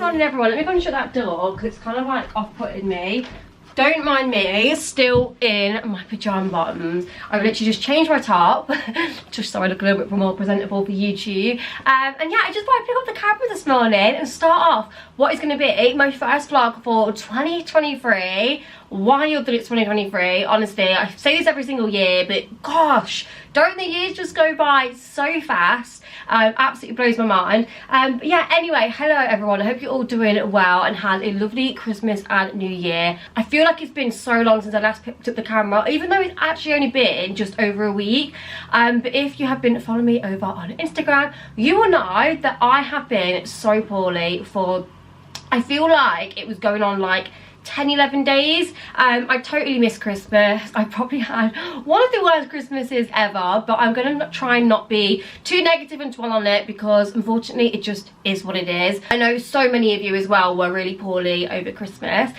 morning everyone. Let me go and shut that door because it's kind of like off-putting me. Don't mind me, still in my pyjama bottoms. I've literally just changed my top, just so I look a little bit more presentable for YouTube. And yeah, I just thought I'd pick up the camera this morning and start off what is going to be my first vlog for 2023. Wild that it's 2023, honestly. I say this every single year, but gosh, don't the years just go by so fast? Absolutely blows my mind. But yeah, anyway, hello everyone. I hope you're all doing well and had a lovely Christmas and New Year. I feel like it's been so long since I last picked up the camera, even though it's actually only been just over a week. But if you have been following me over on Instagram, you will know that I have been so poorly for, I feel like it was going on like 10-11 days. I totally missed Christmas. I probably had one of the worst Christmases ever, but I'm gonna try and not be too negative and dwell on it because unfortunately it just is what it is. I know so many of you as well were really poorly over Christmas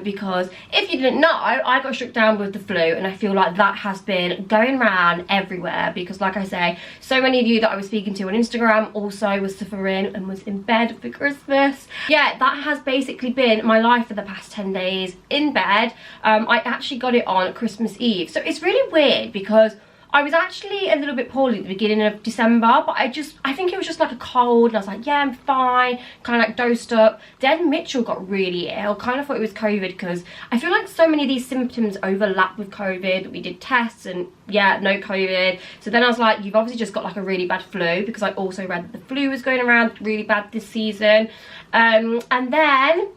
because if you didn't know, I got struck down with the flu, and I feel like that has been going around everywhere because, like I say, so many of you that I was speaking to on Instagram also was suffering and was in bed for Christmas. Yeah, that has basically been my life for the past 10 days in bed. I actually got it on Christmas Eve, so it's really weird because I was actually a little bit poorly at the beginning of December, but I think it was just like a cold, and I was like, yeah, I'm fine, kind of like dosed up. Then Mitchell got really ill, kind of thought it was COVID because I feel like so many of these symptoms overlap with COVID. We did tests and yeah, no COVID. So then I was like, you've obviously just got like a really bad flu, because I also read that the flu was going around really bad this season. And then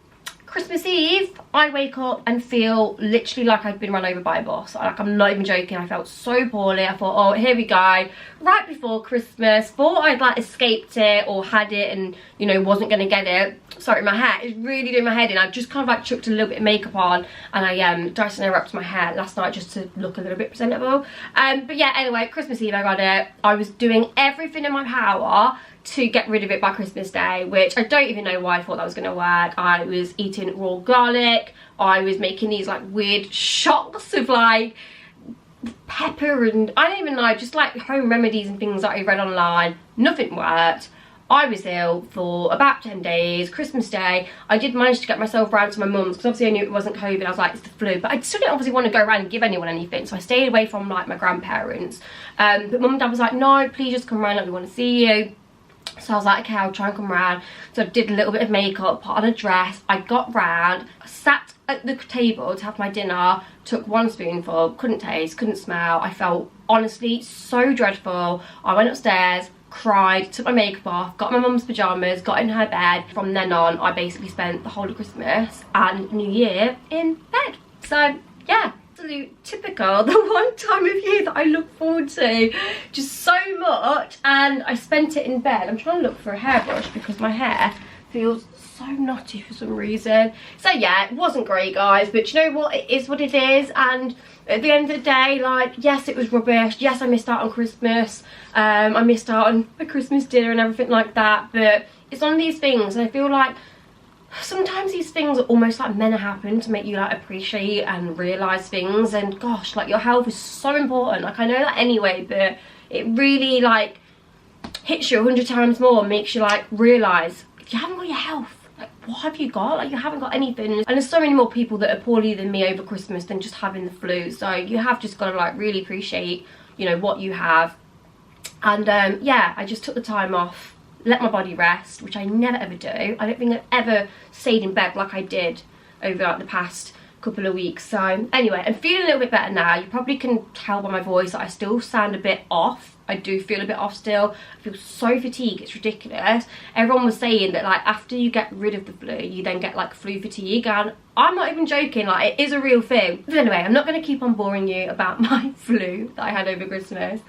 Christmas Eve, I wake up and feel literally like I'd been run over by a bus. Like, I'm not even joking. I felt so poorly. I thought, oh, here we go. Right before Christmas, thought I'd like escaped it or had it and, you know, wasn't going to get it. Sorry, my hair is really doing my head in. I just kind of like chucked a little bit of makeup on, and I Dyson interrupted my hair last night just to look a little bit presentable. But yeah, anyway, Christmas Eve I got it. I was doing everything in my power to get rid of it by Christmas Day, which I don't even know why I thought that was going to work. I was eating raw garlic. I was making these like weird shots of like pepper, and I don't even know, just like home remedies and things that I read online. Nothing worked. I was ill for about 10 days. Christmas Day, I did manage to get myself round to my mum's because obviously I knew it wasn't COVID. I was like, it's the flu, but I still didn't obviously want to go around and give anyone anything, so I stayed away from like my grandparents. But mum and dad was like, no, please just come round, like, we want to see you. So I was like, okay, I'll try and come round. So I did a little bit of makeup, put on a dress. I got round, sat at the table to have my dinner, took one spoonful, couldn't taste, couldn't smell. I felt honestly so dreadful. I went upstairs, cried, took my makeup off, got my mum's pyjamas, got in her bed. From then on, I basically spent the whole of Christmas and New Year in bed. So yeah, absolute typical, the one time of year that I look forward to just so much, and I spent it in bed. I'm trying to look for a hairbrush because my hair feels so knotty for some reason. So yeah, it wasn't great, guys, but you know what, it is what it is. And at the end of the day, like, yes, it was rubbish. Yes, I missed out on Christmas. I missed out on my Christmas dinner and everything like that, but it's one of these things, and I feel like sometimes these things are almost like meant to happen to make you like appreciate and realise things. And gosh, like, your health is so important. Like, I know that anyway, but it really like hits you 100 times more, makes you like realise if you haven't got your health, like, what have you got? Like, you haven't got anything. And there's so many more people that are poorly than me over Christmas than just having the flu, so you have just got to like really appreciate, you know, what you have. And yeah, I just took the time off, let my body rest, which I never ever do. I don't think I've ever stayed in bed like I did over like the past couple of weeks. So anyway, I'm feeling a little bit better now. You probably can tell by my voice that I still sound a bit off. I do feel a bit off still. I feel so fatigued, it's ridiculous. Everyone was saying that like after you get rid of the flu, you then get like flu fatigue, and I'm not even joking, like, it is a real thing. But anyway, I'm not going to keep on boring you about my flu that I had over Christmas.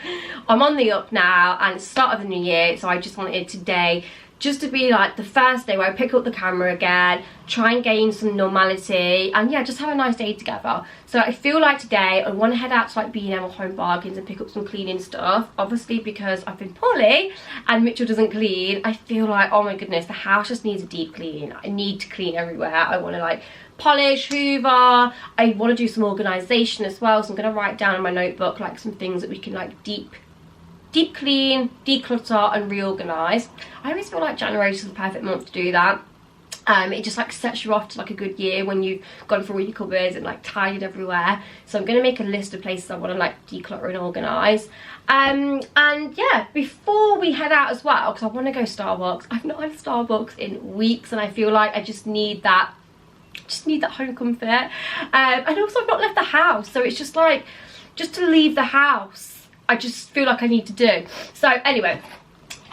I'm on the up now, and it's the start of the new year, so I just wanted today just to be like the first day where I pick up the camera again, try and gain some normality, and yeah, just have a nice day together. So I feel like today I want to head out to like B&M or Home Bargains and pick up some cleaning stuff. Obviously, because I've been poorly and Mitchell doesn't clean, I feel like, oh my goodness, the house just needs a deep clean. I need to clean everywhere. I want to like polish, hoover. I want to do some organisation as well, so I'm going to write down in my notebook like some things that we can like deep clean, declutter and reorganise. I always feel like January is the perfect month to do that. It just like sets you off to like a good year when you've gone through all your cupboards and like tidied everywhere. So I'm going to make a list of places I want to like declutter and organise. And yeah, before we head out as well, because I want to go Starbucks. I've not had Starbucks in weeks and I feel like I just need that home comfort. And also I've not left the house, so it's just like, just to leave the house, I just feel like I need to do. So anyway,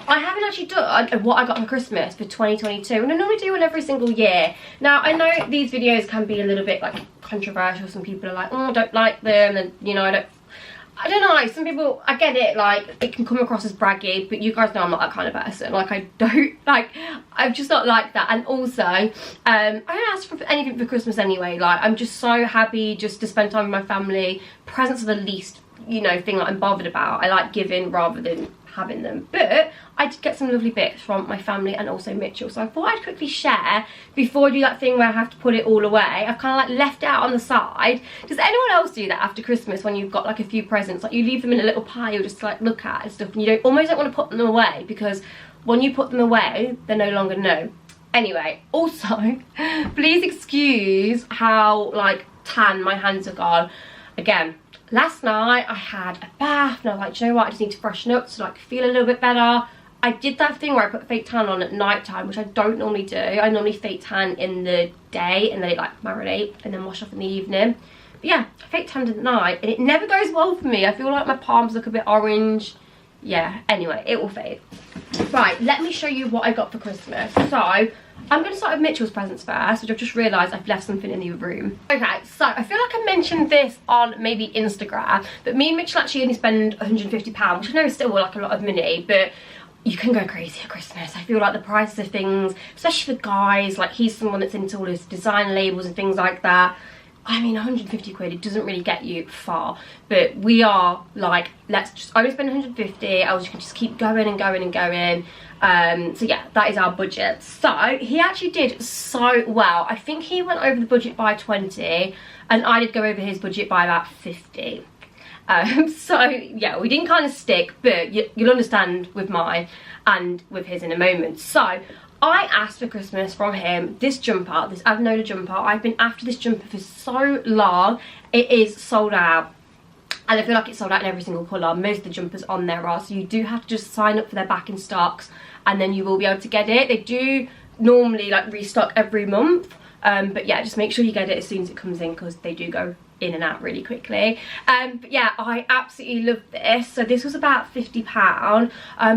I haven't actually done what I got for Christmas for 2022, and I normally do one every single year. Now, I know these videos can be a little bit like controversial. Some people are like, oh, I don't like them, and you know, I don't know, some people, I get it, like, it can come across as braggy, but you guys know I'm not that kind of person. Like, I don't, like, I'm just not like that. And also, I don't ask for anything for Christmas anyway. Like, I'm just so happy just to spend time with my family. Presents are the least, you know, thing that I'm bothered about. I like giving rather than having them. But I did get some lovely bits from my family and also Mitchell, so I thought I'd quickly share before I do that thing where I have to put it all away. I've kind of like left it out on the side. Does anyone else do that after Christmas when you've got like a few presents? Like you leave them in a little pile just to like look at and stuff, and you almost don't want to put them away, because when you put them away, they're no longer new. Anyway, also, please excuse how like tan my hands have gone. Again, last night I had a bath and I was like, do you know what, I just need to freshen up to like feel a little bit better. I did that thing where I put fake tan on at night time, which I don't normally do. I normally fake tan in the day and then it like marinate and then wash off in the evening. But yeah, I fake tanned at night and it never goes well for me. I feel like my palms look a bit orange. Yeah, anyway, it will fade. Right, let me show you what I got for Christmas. So I'm going to start with Mitchell's presents first, which I've just realised I've left something in the other room. Okay, so I feel like I mentioned this on maybe Instagram, but me and Mitchell actually only spend £150, which I know is still like a lot of money, but you can go crazy at Christmas. I feel like the prices of things, especially for guys, like he's someone that's into all his design labels and things like that. I mean, 150 quid, it doesn't really get you far, but we are like, let's just only spend 150, else you can just keep going and going and going. So yeah, that is our budget. So he actually did so well. I think he went over the budget by 20 and I did go over his budget by about 50. So yeah, we didn't kind of stick, but you'll understand with mine and with his in a moment. So I asked for Christmas from him this jumper, this Avanola jumper. I've been after this jumper for so long. It is sold out. And I feel like it's sold out in every single colour. Most of the jumpers on there are, so you do have to just sign up for their back in stocks and then you will be able to get it. They do normally like restock every month, but yeah, just make sure you get it as soon as it comes in, because they do go in and out really quickly. But yeah, I absolutely love this. So this was about £50,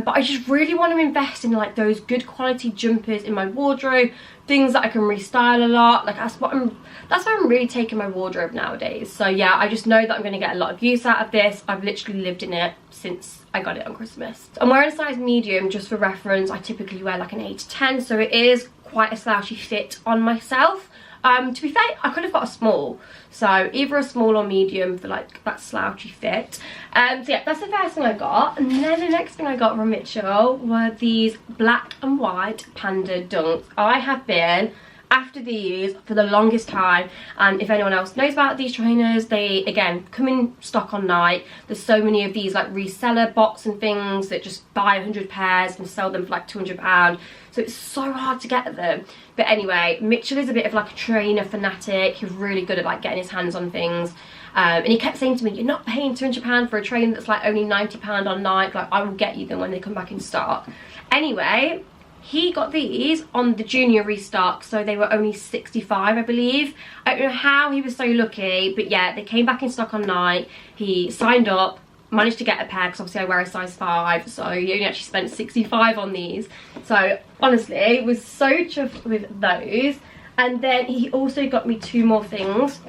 but I just really want to invest in like those good quality jumpers in my wardrobe, things that I can restyle a lot. Like that's why I'm really taking my wardrobe nowadays. So yeah, I just know that I'm going to get a lot of use out of this. I've literally lived in it since I got it on Christmas. I'm wearing a size medium just for reference. I typically wear like an 8 to 10, so it is quite a slouchy fit on myself. To be fair, I could have got a small, so either a small or medium for like that slouchy fit. So yeah, that's the first thing I got. And then the next thing I got from Mitchell were these black and white panda dunks. I have been after these for the longest time, and if anyone else knows about these trainers, they again come in stock on night. There's so many of these like reseller bots and things that just buy 100 pairs and sell them for like £200, so it's so hard to get them. But anyway, Mitchell is a bit of like a trainer fanatic. He's really good at like getting his hands on things, and he kept saying to me, you're not paying £200 for a trainer that's like only £90 on Nike. Like, I will get you them when they come back in stock. Anyway, he got these on the junior restock, so they were only 65, I believe. I don't know how he was so lucky, but yeah, they came back in stock on night. He signed up, managed to get a pair, because obviously I wear a size 5, so he only actually spent 65 on these. So honestly, was so chuffed with those. And then he also got me 2 more things.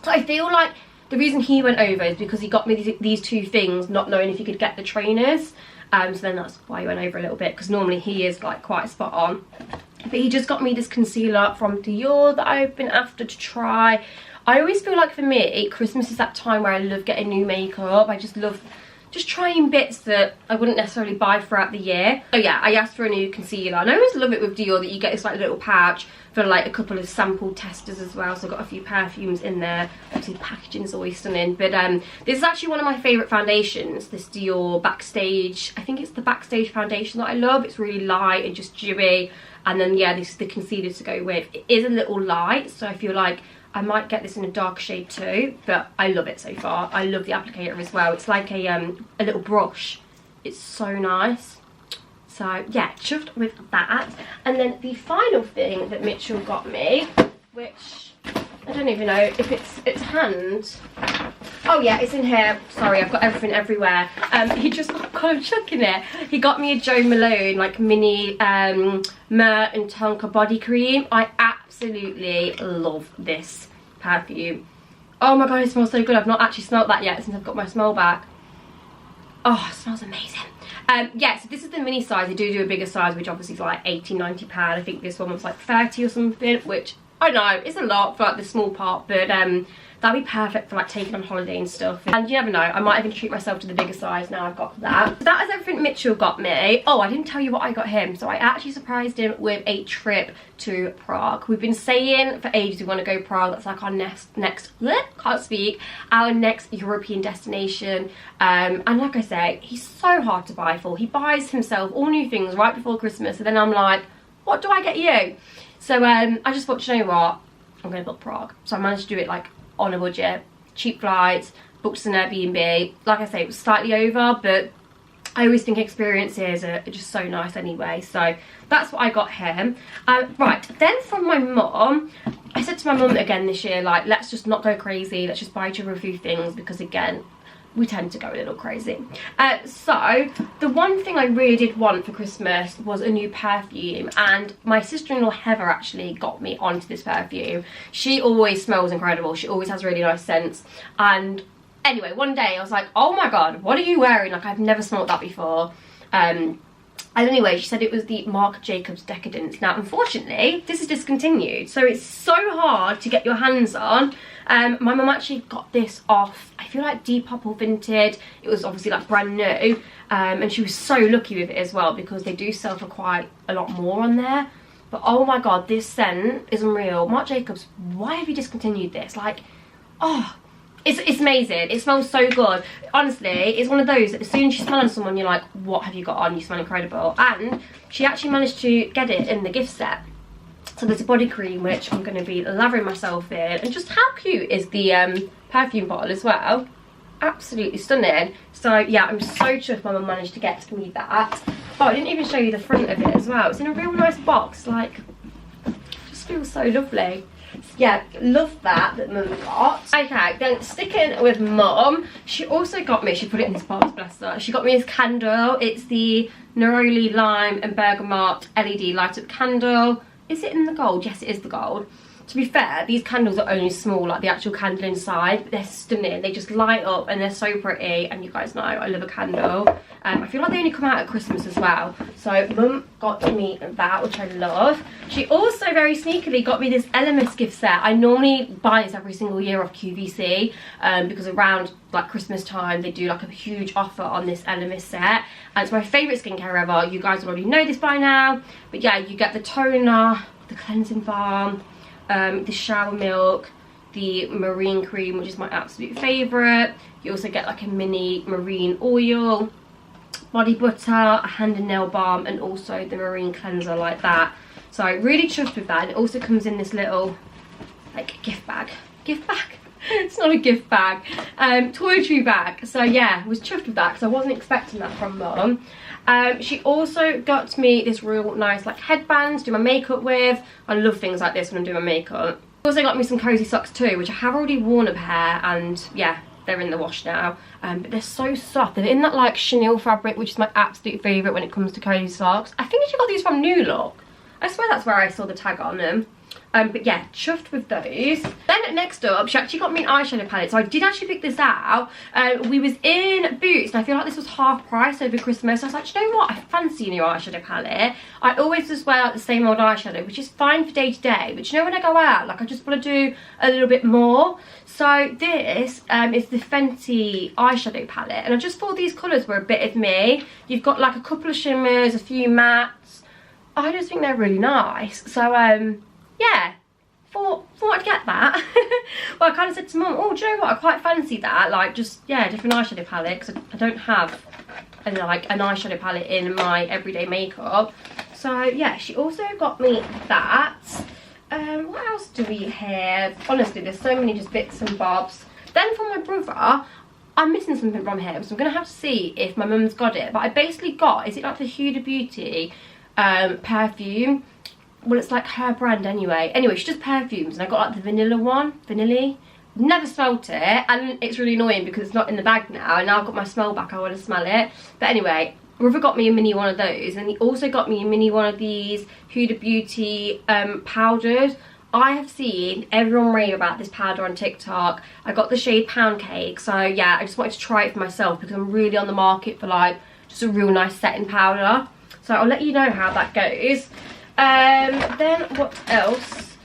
So I feel like the reason he went over is because he got me these 2 things, not knowing if he could get the trainers. So then that's why he went over a little bit, because normally he is like quite spot on. But he just got me this concealer from Dior that I've been after to try. I always feel like for me, Christmas is that time where I love getting new makeup. I just love just trying bits that I wouldn't necessarily buy throughout the year. Oh yeah, I asked for a new concealer, and I always love it with Dior that you get this like little pouch for like a couple of sample testers as well. So I've got a few perfumes in there. Obviously the packaging is always stunning, but this is actually one of my favourite foundations, this Dior Backstage. I think it's the Backstage foundation that I love. It's really light and just dewy, and then yeah, this is the concealer to go with. It is a little light, so I feel like I might get this in a dark shade too, but I love it so far. I love the applicator as well. It's like a little brush. It's so nice. So yeah, chuffed with that. And then the final thing that Mitchell got me, which I don't even know if it's hand. Oh yeah, it's in here. Sorry, I've got everything everywhere. He just got kind of chucking it. He got me a Jo Malone like mini Myrrh and Tonka body cream. I absolutely love this perfume. Oh my god, it smells so good. I've not actually smelled that yet since I've got my smell back. Oh, it smells amazing. Yeah, so this is the mini size. They do a bigger size, which obviously is like 80-90 pound. I think this one was like 30 or something, which I know it's a lot for like the small part, but that'd be perfect for like taking on holiday and stuff. And you never know, I might even treat myself to the bigger size now I've got that. So that is everything Mitchell got me. Oh, I didn't tell you what I got him. So I actually surprised him with a trip to Prague. We've been saying for ages we want to go Prague. That's like our our next European destination. And like I say, he's so hard to buy for. He buys himself all new things right before Christmas, and then I'm like, what do I get you? So I just thought, you know what, I'm going to book Prague. So I managed to do it like on a budget, cheap flights, booked an Airbnb. Like I say, it was slightly over, but I always think experiences are just so nice anyway. So that's what I got him. Right, then from my mum, I said to my mum again this year, like, let's just not go crazy. Let's just buy each other a few things, because again, we tend to go a little crazy. So the one thing I really did want for Christmas was a new perfume, and my sister-in-law Heather actually got me onto this perfume. She always smells incredible. She always has really nice scents. And anyway, one day I was like, oh my god, what are you wearing? Like, I've never smelled that before. And anyway, she said it was the Marc Jacobs Decadence. Now, unfortunately, this is discontinued, so it's so hard to get your hands on. My mum actually got this off, I feel like Depop or Vinted. It was obviously like brand new, and she was so lucky with it as well, because they do sell for quite a lot more on there. But oh my god, this scent is unreal. Marc Jacobs, why have you discontinued this? Like, oh, it's amazing. It smells so good. Honestly, it's one of those that as soon as you smell on someone, you're like, what have you got on? You smell incredible. And she actually managed to get it in the gift set. So there's a body cream, which I'm going to be lathering myself in. And just how cute is the perfume bottle as well? Absolutely stunning. So yeah, I'm so chuffed my mum managed to get me that. Oh, I didn't even show you the front of it as well. It's in a real nice box. Like, just feels so lovely. Yeah, love that mum got. Okay, then sticking with mum, she also got me, she put it in this box, bless her. She got me this candle. It's the Neroli Lime and Bergamot LED light up candle. Is it in the gold? Yes, it is the gold. To be fair, these candles are only small, like the actual candle inside, but they're stunning. They just light up and they're so pretty, and you guys know I love a candle. I feel like they only come out at Christmas as well. So mum got me that, which I love. She also very sneakily got me this Elemis gift set. I normally buy this every single year off QVC, because around like Christmas time they do like a huge offer on this Elemis set, and it's my favourite skincare ever. You guys already know this by now, but yeah, you get the toner, the cleansing balm, the shower milk, the marine cream, which is my absolute favourite. You also get like a mini marine oil, body butter, a hand and nail balm, and also the marine cleanser like that. So I really chuffed with that. And it also comes in this little like gift bag. It's not a gift bag, toiletry bag. So yeah, I was chuffed with that because I wasn't expecting that from mum. She also got me this real nice like headband to do my makeup with. I love things like this when I'm doing my makeup. Also got me some cozy socks too, which I have already worn a pair, and yeah, they're in the wash now. But they're so soft. They're in that like chenille fabric, which is my absolute favourite when it comes to cozy socks. I think she got these from New Look. I swear that's where I saw the tag on them. But yeah, chuffed with those. Then next up, she actually got me an eyeshadow palette. So I did actually pick this out. We was in Boots, and I feel like this was half price over Christmas. So I was like, do you know what? I fancy a new eyeshadow palette. I always just wear like the same old eyeshadow, which is fine for day to day. But you know, when I go out, like I just want to do a little bit more. So this is the Fenty eyeshadow palette. And I just thought these colours were a bit of me. You've got like a couple of shimmers, a few mattes. I just think they're really nice. So yeah, thought I'd get that. Well, I kind of said to Mum, oh, do you know what, I quite fancy that, like just, yeah, different eyeshadow palette, because I don't have an eyeshadow palette in my everyday makeup. So yeah, she also got me that. What else do we have? Honestly, there's so many just bits and bobs. Then for my brother, I'm missing something from him, so I'm going to have to see if my mum's got it. But I basically got, is it like the Huda Beauty perfume? Well, it's like her brand anyway. Anyway, she does perfumes, and I got like the vanilla one, vanilla. Never smelt it, and it's really annoying because it's not in the bag now, and now I've got my smell back, I want to smell it. But anyway, River got me a mini one of those, and he also got me a mini one of these Huda Beauty powders. I have seen everyone rave about this powder on TikTok. I got the shade Pound Cake, so yeah, I just wanted to try it for myself because I'm really on the market for like just a real nice setting powder. So I'll let you know how that goes. Then what else?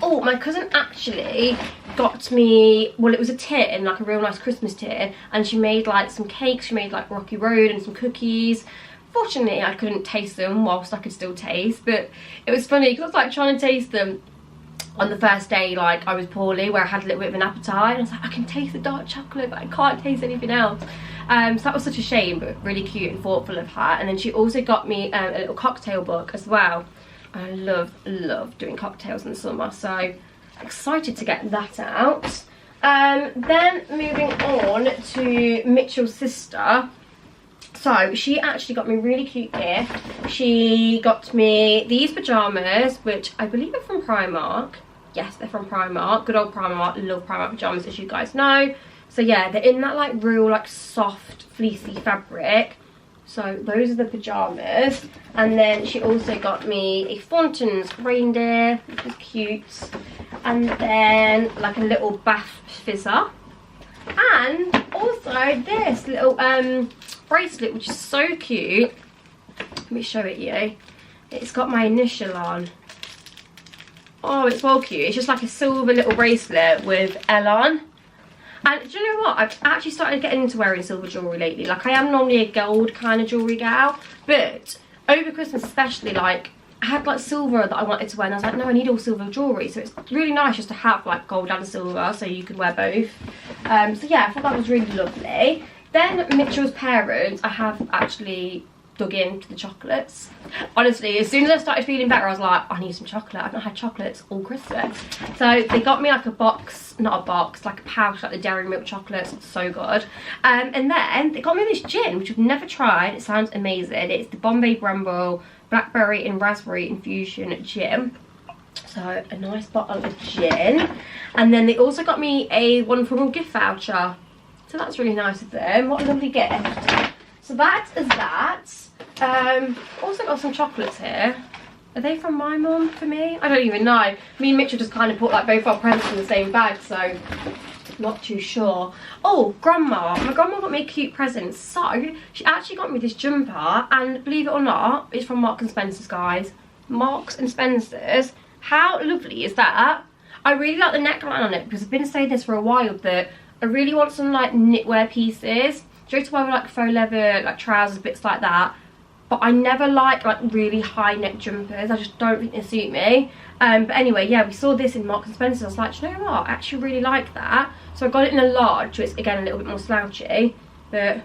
Oh, my cousin actually got me, well, it was a tin, like a real nice Christmas tin, and she made like some cakes. She made like Rocky Road and some cookies. Fortunately, I couldn't taste them whilst I could still taste, but it was funny because I was like trying to taste them on the first day, like I was poorly, where I had a little bit of an appetite, and I was like, I can taste the dark chocolate, but I can't taste anything else. So that was such a shame, but really cute and thoughtful of her. And then she also got me a little cocktail book as well. I love doing cocktails in the summer, so excited to get that out. Then moving on to Mitchell's sister. So she actually got me a really cute gift. She got me these pyjamas, which I believe are from Primark. Yes, they're from Primark. Good old Primark. Love Primark pyjamas, as you guys know. So yeah, they're in that like real like soft fleecy fabric. So those are the pyjamas. And then she also got me a Thornton's reindeer, which is cute. And then like a little bath fizzer. And also this little bracelet, which is so cute. Let me show it you. It's got my initial on. Oh, it's well cute. It's just like a silver little bracelet with L on. And do you know what? I've actually started getting into wearing silver jewellery lately. Like, I am normally a gold kind of jewellery gal, but over Christmas especially, like, I had like silver that I wanted to wear, and I was like, no, I need all silver jewellery. So it's really nice just to have like gold and silver, so you can wear both. So yeah, I thought that was really lovely. Then Mitchell's parents, I have actually dug into the chocolates. Honestly, as soon as I started feeling better, I was like, I need some chocolate. I've not had chocolates all Christmas. So they got me like a box, not a box, like a pouch, like the Dairy Milk chocolates. It's so good. And then they got me this gin, which I've never tried. It sounds amazing. It's the Bombay Bramble Blackberry and Raspberry Infusion Gin. So a nice bottle of gin. And then they also got me a one-for-one gift voucher. So that's really nice of them. What a lovely gift. So that is that. Also got some chocolates here. Are they from my mum for me? I don't even know. Me and Mitchell just kind of put like both our presents in the same bag, so not too sure. Oh, grandma. My grandma got me a cute present. So she actually got me this jumper, and believe it or not, it's from Marks and Spencer's, guys. Marks and Spencer's. How lovely is that? I really like the neckline on it because I've been saying this for a while, that I really want some like knitwear pieces. Just to wear with like faux leather, like trousers, bits like that. But I never like really high neck jumpers. I just don't think they suit me. But anyway, yeah, we saw this in Marks and Spencer. I was like, you know what? I actually really like that. So I got it in a large, so it's again a little bit more slouchy. But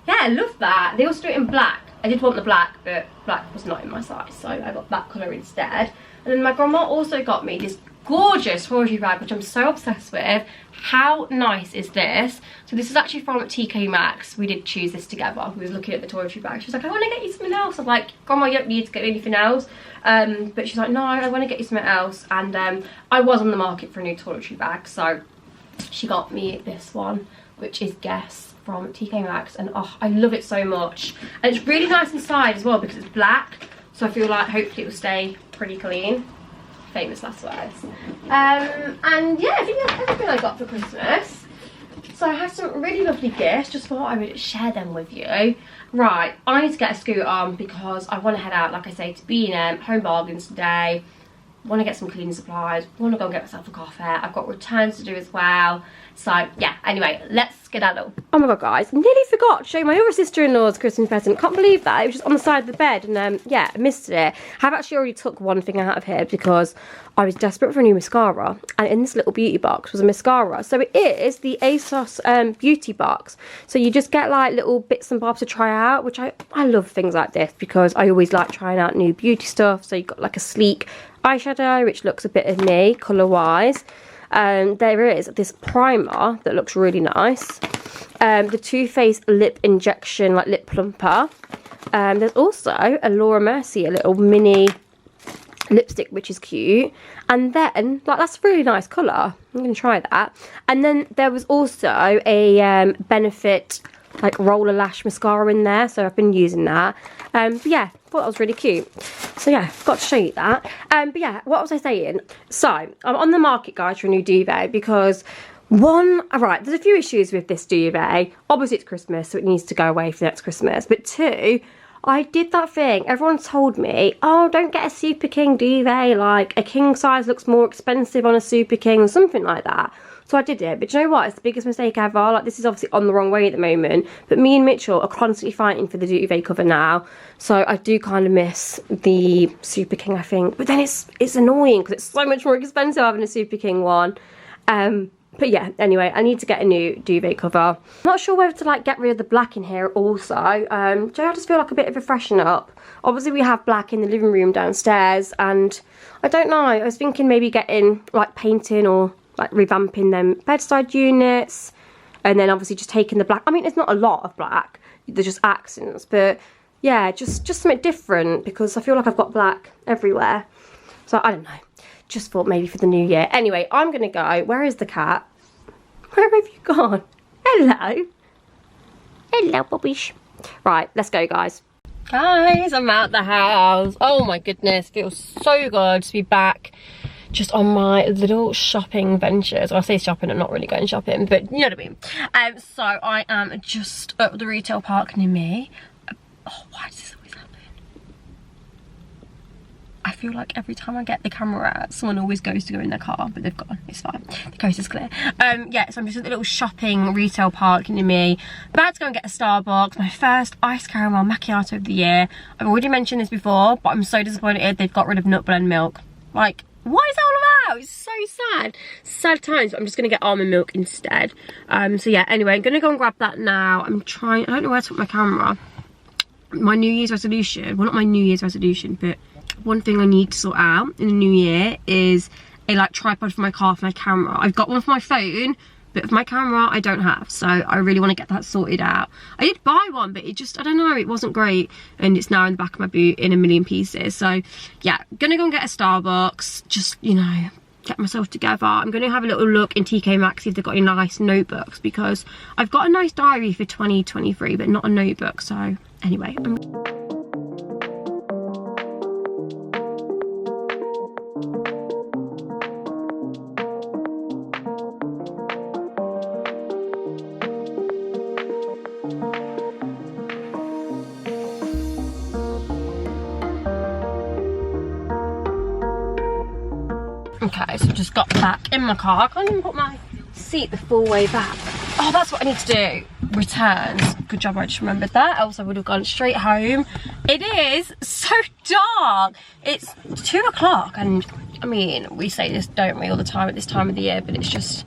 yeah, I love that. They also do it in black. I did want the black, but black was not in my size, so I got that colour instead. And then my grandma also got me this gorgeous toiletry bag, which I'm so obsessed with. How nice is this? So this is actually from TK Maxx. We did choose this together. We was looking at the toiletry bag. She was like, I want to get you something else. I'm like, Grandma, you don't need to get anything else. But she's like, no, I want to get you something else. And I was on the market for a new toiletry bag, so she got me this one, which is Guess from TK Maxx. And oh, I love it so much. And it's really nice inside as well because it's black. So I feel like hopefully it will stay pretty clean. famous last words. And yeah, I think that's everything I got for Christmas. So I have some really lovely gifts, just thought I would share them with you. Right, I need to get a scooter on because I want to head out, like I say, to B&M, Home Bargains today. Want to get some cleaning supplies, want to go and get myself a coffee. I've got returns to do as well. So yeah, anyway, let's get out. Oh my god, guys, nearly forgot to show my other sister-in-law's Christmas present. Can't believe that. It was just on the side of the bed, and yeah, I missed it. I've actually already took one thing out of here because I was desperate for a new mascara, and in this little beauty box was a mascara. So it is the ASOS beauty box. So you just get like little bits and bobs to try out, which I love things like this because I always like trying out new beauty stuff. So you've got like a sleek eyeshadow, which looks a bit of me colour wise. There is this primer that looks really nice. The Too Faced lip injection, like lip plumper. There's also a Laura Mercier, a little mini lipstick, which is cute. And then, like, that's a really nice colour. I'm going to try that. And then there was also a Benefit like roller lash mascara in there, so I've been using that. But yeah, thought that was really cute. So yeah, got to show you that. But yeah, what was I saying? So I'm on the market, guys, for a new duvet because one, alright, there's a few issues with this duvet. Obviously it's Christmas, so it needs to go away for next Christmas. But two, I did that thing. Everyone told me, oh, don't get a Super King duvet. Like a king size looks more expensive on a Super King or something like that. So I did it, but you know what? It's the biggest mistake ever. Like, this is obviously on the wrong way at the moment, but me and Mitchell are constantly fighting for the duvet cover now. So I do kind of miss the Super King, I think. But then it's annoying because it's so much more expensive having a Super King one. But yeah, anyway, I need to get a new duvet cover. I'm not sure whether to like get rid of the black in here also. I just feel like a bit of a freshen up. Obviously we have black in the living room downstairs, and I don't know, I was thinking maybe getting like painting or like revamping them bedside units, and then obviously just taking the black. I mean, it's not a lot of black, they're just accents, but yeah, just something different because I feel like I've got black everywhere. So I don't know, just thought maybe for the new year. Anyway, I'm gonna go. Where is the cat? Where have you gone? Hello. Hello, Bobbish. Right, let's go, guys. Guys, I'm out the house. Oh my goodness, feels so good to be back just on my little shopping ventures. Well, I say shopping, I'm not really going shopping, but you know what I mean. So I am just at the retail park near me. Oh, why does this always happen? I feel like every time I get the camera out, someone always goes to go in their car, but they've gone, it's fine. The coast is clear. Yeah, so I'm just at the little shopping retail park near me. About to go and get a Starbucks, my first iced caramel macchiato of the year. I've already mentioned this before, but I'm so disappointed they've got rid of nut blend milk. Like, what is that all about? It's so sad. Sad times, but I'm just going to get almond milk instead. So yeah, anyway, I'm going to go and grab that now. I don't know where to put my camera. My New Year's resolution, well, not my New Year's resolution, but one thing I need to sort out in the new year is a like tripod for my car for my camera. I've got one for my phone, but for my camera I don't have, so I really want to get that sorted out. I did buy one, but it just, I don't know, it wasn't great, and it's now in the back of my boot in a million pieces. So yeah, gonna go and get a Starbucks, just, you know, get myself together. I'm gonna have a little look in TK Maxx, see if they've got any nice notebooks, because I've got a nice diary for 2023 but not a notebook. So anyway, okay, so just got back in my car. I can't even put my seat the full way back. Oh, that's what I need to do. Returns. Good job, I just remembered that. Else I would have gone straight home. It is so dark. It's 2 o'clock, and I mean, we say this, don't we, all the time at this time of the year, but it's just,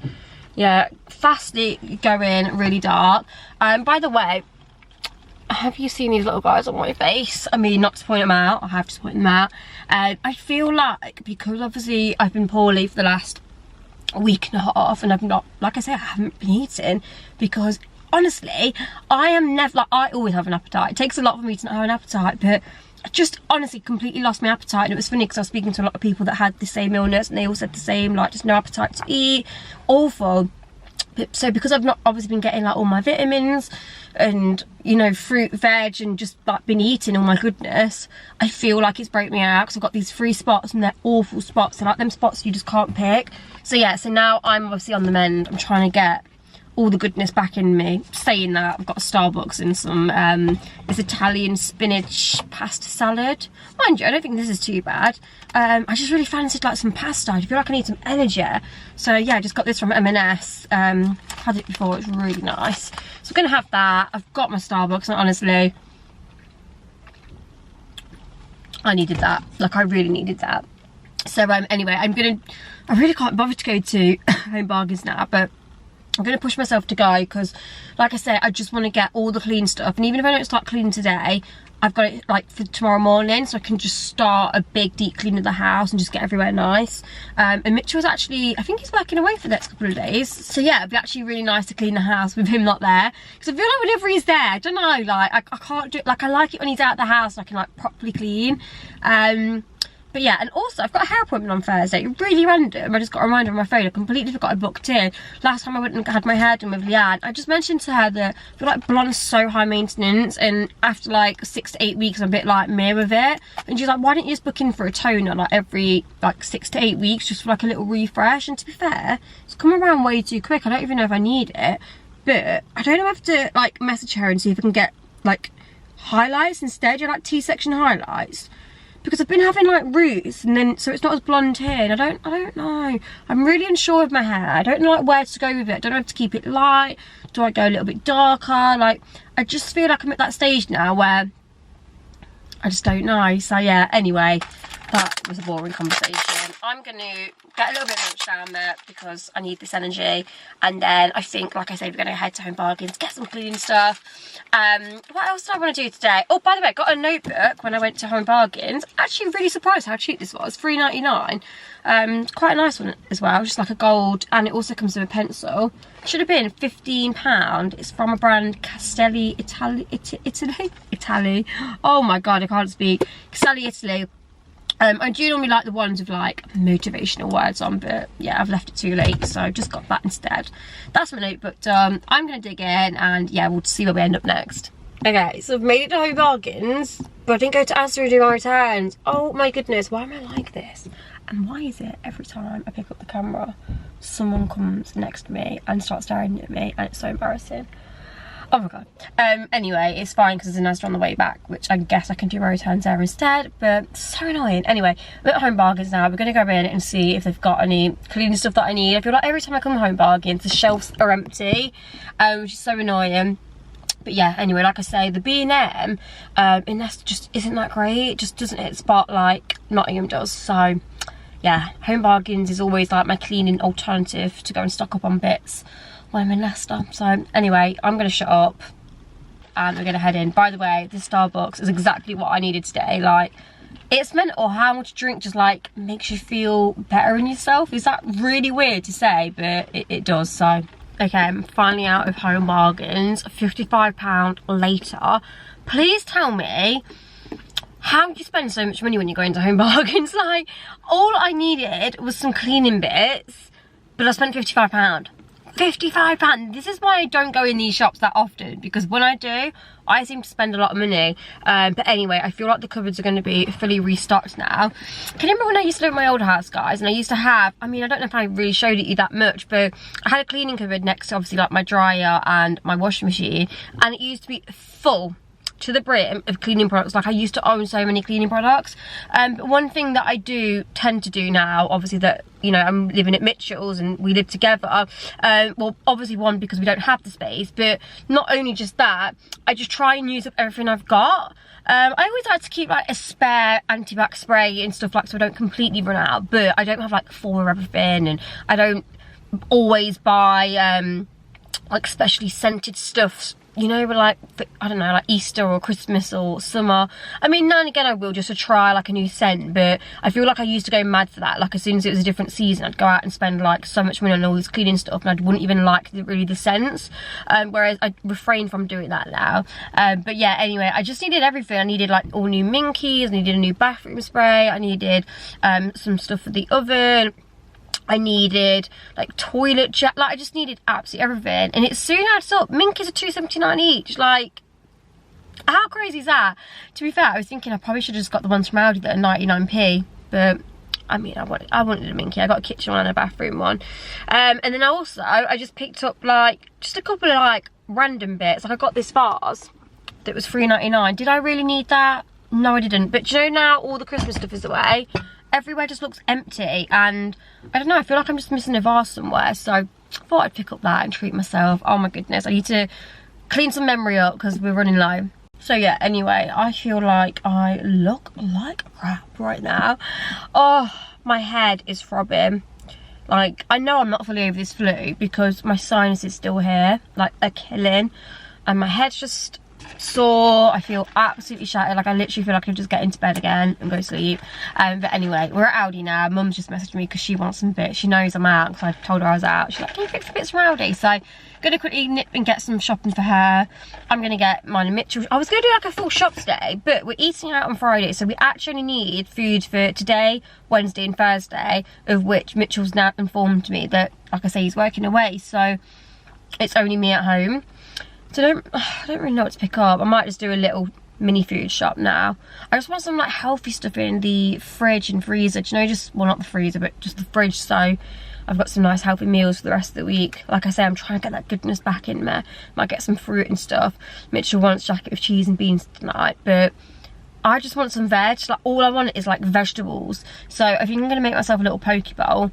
yeah, fastly going really dark. By the way, have you seen these little guys on my face? I mean, not to point them out, I have to point them out. I feel like, because obviously I've been poorly for the last week and a half, and I've not, like I say, I haven't been eating, because honestly, I am never, like, I always have an appetite. It takes a lot for me to not have an appetite, but I just honestly completely lost my appetite. And it was funny because I was speaking to a lot of people that had the same illness, and they all said the same, like, just no appetite to eat, awful. So because I've not obviously been getting like all my vitamins and, you know, fruit, veg, and just like been eating all my goodness, I feel like it's broke me out because I've got these 3 spots and they're awful spots. They're like them spots you just can't pick. So yeah, so now I'm obviously on the mend. I'm trying to get all the goodness back in me. Saying that, I've got a Starbucks and some this Italian spinach pasta salad. Mind you, I don't think this is too bad. I just really fancied like some pasta. I feel like I need some energy. So yeah, I just got this from M&S. Had it before, it's really nice. So I'm gonna have that. I've got my Starbucks, and honestly, I needed that. Like, I really needed that. So anyway, I really can't bother to go to Home Bargains now, but I'm going to push myself to go because, like I say, I just want to get all the clean stuff. And even if I don't start cleaning today, I've got it like for tomorrow morning, so I can just start a big deep clean of the house and just get everywhere nice. And Mitchell's actually, I think he's working away for the next couple of days. So yeah, it'd be actually really nice to clean the house with him not there. Because I feel like whenever he's there, I don't know, like I can't do it. Like, I like it when he's out of the house and I can like properly clean. But yeah, and also I've got a hair appointment on Thursday. Really random. I just got a reminder on my phone. I completely forgot I booked in. Last time I went and had my hair done with Leanne, I just mentioned to her that I feel like blonde's so high maintenance, and after like 6 to 8 weeks I'm a bit like meh with it. And she's like, why don't you just book in for a toner like every like 6 to 8 weeks, just for like a little refresh? And to be fair, it's come around way too quick. I don't even know if I need it, but I don't know if I have to like message her and see if I can get like highlights instead, like T-section highlights. Because I've been having like roots, and then so it's not as blonde here, and I don't know. I'm really unsure of my hair. I don't know like where to go with it. I don't know if to keep it light. Do I go a little bit darker? Like, I just feel like I'm at that stage now where I just don't know. So yeah, anyway, that was a boring conversation. I'm going to get a little bit of lunch down there because I need this energy. And then I think, like I said, we're going to head to Home Bargains, get some cleaning stuff. What else do I want to do today? Oh, by the way, I got a notebook when I went to Home Bargains. Actually, really surprised how cheap this was. $3.99. Quite a nice one as well, just like a gold. And it also comes with a pencil. Should have been £15. It's from a brand Castelli Italy. Oh my god, I can't speak. Castelli Italy. I do normally like the ones with like motivational words on, but yeah, I've left it too late, so I've just got that instead. That's my notebook done. I'm going to dig in, and yeah, we'll see where we end up next. Okay, so I've made it to Home Bargains, but I didn't go to Asda and do my returns. Oh my goodness, why am I like this? And why is it every time I pick up the camera, someone comes next to me and starts staring at me, and it's so embarrassing. Oh my god. Anyway, it's fine because there's an Asda on the way back, which I guess I can do my returns there instead, but it's so annoying. Anyway, we're at Home Bargains now. We're going to go in and see if they've got any cleaning stuff that I need. I feel like every time I come to Home Bargains, the shelves are empty, which is so annoying. But yeah, anyway, like I say, the B&M in Leicester just isn't that great. It just doesn't hit the spot like Nottingham does. So yeah, Home Bargains is always like my cleaning alternative to go and stock up on bits when I'm in Leicester. So anyway, I'm going to shut up and we're going to head in. By the way, this Starbucks is exactly what I needed today. Like, it's mental how much drink just like makes you feel better in yourself. Is that really weird to say? But it does. So okay, I'm finally out of Home Bargains, £55 later. Please tell me, how do you spend so much money when you're going to Home Bargains? Like, all I needed was some cleaning bits, but I spent £55. £55. This is why I don't go in these shops that often, because when I do, I seem to spend a lot of money. But anyway, I feel like the cupboards are going to be fully restocked now. Can you remember when I used to live at my old house, guys, and I used to have, I mean, I don't know if I really showed it you that much, but I had a cleaning cupboard next to obviously like my dryer and my washing machine, and it used to be full to the brim of cleaning products. Like, I used to own so many cleaning products. But one thing that I do tend to do now, obviously that, you know, I'm living at Mitchell's and we live together, well, obviously one, because we don't have the space, but not only just that, I just try and use up everything I've got. I always like to keep like a spare anti-bac spray and stuff, like, so I don't completely run out, but I don't have like 4 of everything, and I don't always buy like specially scented stuff, you know, like, I don't know, like Easter or Christmas or summer. I mean, now and again I will, just to try like a new scent, but I feel like I used to go mad for that. Like, as soon as it was a different season, I'd go out and spend like so much money on all this cleaning stuff, and I wouldn't even like really the scents. Whereas I refrain from doing that now. But yeah, anyway, I just needed everything. I needed like all new minkies, I needed a new bathroom spray, I needed some stuff for the oven. I needed like toilet gel, like I just needed absolutely everything, and it soon adds up. Minkies are £2.79 each. Like, how crazy is that? To be fair, I was thinking I probably should have just got the ones from Aldi that are 99p, but I mean, I wanted a Minky. I got a kitchen one and a bathroom one. And then also, I just picked up like, just a couple of like random bits. Like I got this vase that was £3.99. Did I really need that? No, I didn't. But you know, now all the Christmas stuff is away, everywhere just looks empty, and I don't know, I feel like I'm just missing a vase somewhere, so I thought I'd pick up that and treat myself. Oh my goodness, I need to clean some memory up because we're running low. So yeah, anyway, I feel like I look like crap right now. Oh, my head is throbbing. Like, I know I'm not fully over this flu because my sinus is still here, like a killing, and my head's just sore. I feel absolutely shattered. Like, I literally feel like I could just get into bed again and go to sleep. But anyway, we're at Aldi now. Mum's just messaged me because she wants some bits. She knows I'm out because I told her I was out. She's like, can you pick some bits from Aldi? So I'm gonna quickly nip and get some shopping for her. I'm gonna get mine and Mitchell. I was gonna do like a full shop today, but we're eating out on Friday, so we actually need food for today, Wednesday and Thursday, of which Mitchell's now informed me that, like I say, he's working away, so it's only me at home. So I don't really know what to pick up. I might just do a little mini food shop now. I just want some like healthy stuff in the fridge and freezer. Do you know, just, well, not the freezer, but just the fridge, so I've got some nice healthy meals for the rest of the week. Like I say, I'm trying to get that goodness back in there. Might get some fruit and stuff. Mitchell wants jacket with cheese and beans tonight, but I just want some veg. Like, all I want is like vegetables. So I think I'm gonna make myself a little poke bowl.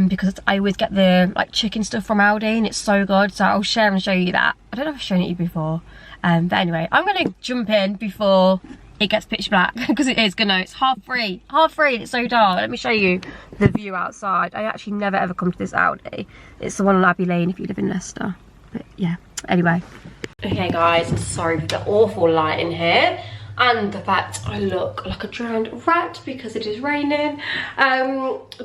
Because I always get the like chicken stuff from Aldi and it's so good, so I'll share and show you that. I don't know if I've shown it to you before, but anyway, I'm gonna jump in before it gets pitch black because it is gonna. It's half three and it's so dark. Let me show you the view outside. I actually never ever come to this Aldi. It's the one on Abbey Lane if you live in Leicester. But yeah, anyway. Okay guys, sorry for the awful light in here and the fact I look like a drowned rat because it is raining.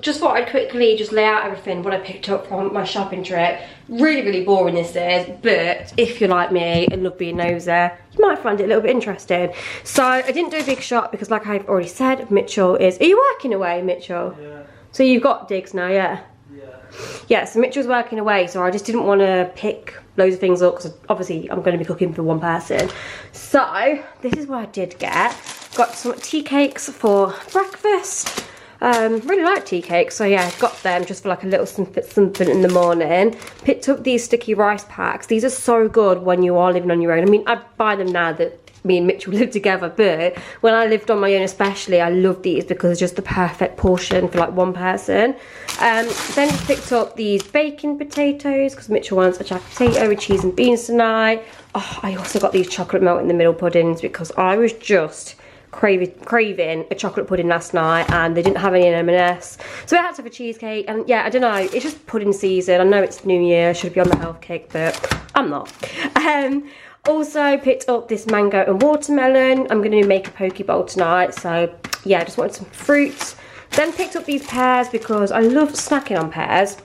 Just thought I'd quickly just lay out everything, what I picked up from my shopping trip. Really boring this is, but if you're like me and love being nosy, you might find it a little bit interesting. So I didn't do a big shop because, like I've already said, Mitchell is... Are you working away, Mitchell? Yeah. So you've got digs now, yeah? Yeah, so Mitchell's working away, so I just didn't want to pick loads of things up because obviously I'm going to be cooking for one person. So this is what I did get. Got some tea cakes for breakfast. Really like tea cakes, so yeah, got them just for like a little something in the morning. Picked up these sticky rice packs. These are so good when you are living on your own. I mean, I buy them now that me and Mitchell live together, but when I lived on my own especially, I love these because it's just the perfect portion for like one person. Then picked up these baking potatoes because Mitchell wants a jacket potato with cheese and beans tonight. Oh, I also got these chocolate melt in the middle puddings because I was just craving a chocolate pudding last night and they didn't have any in M&S, so I had to have a cheesecake. And yeah, I don't know, it's just pudding season. I know it's New Year, I should be on the health kick, but I'm not. Also picked up this mango and watermelon. I'm going to make a poke bowl tonight, so yeah, just wanted some fruits. Then picked up these pears because I love snacking on pears.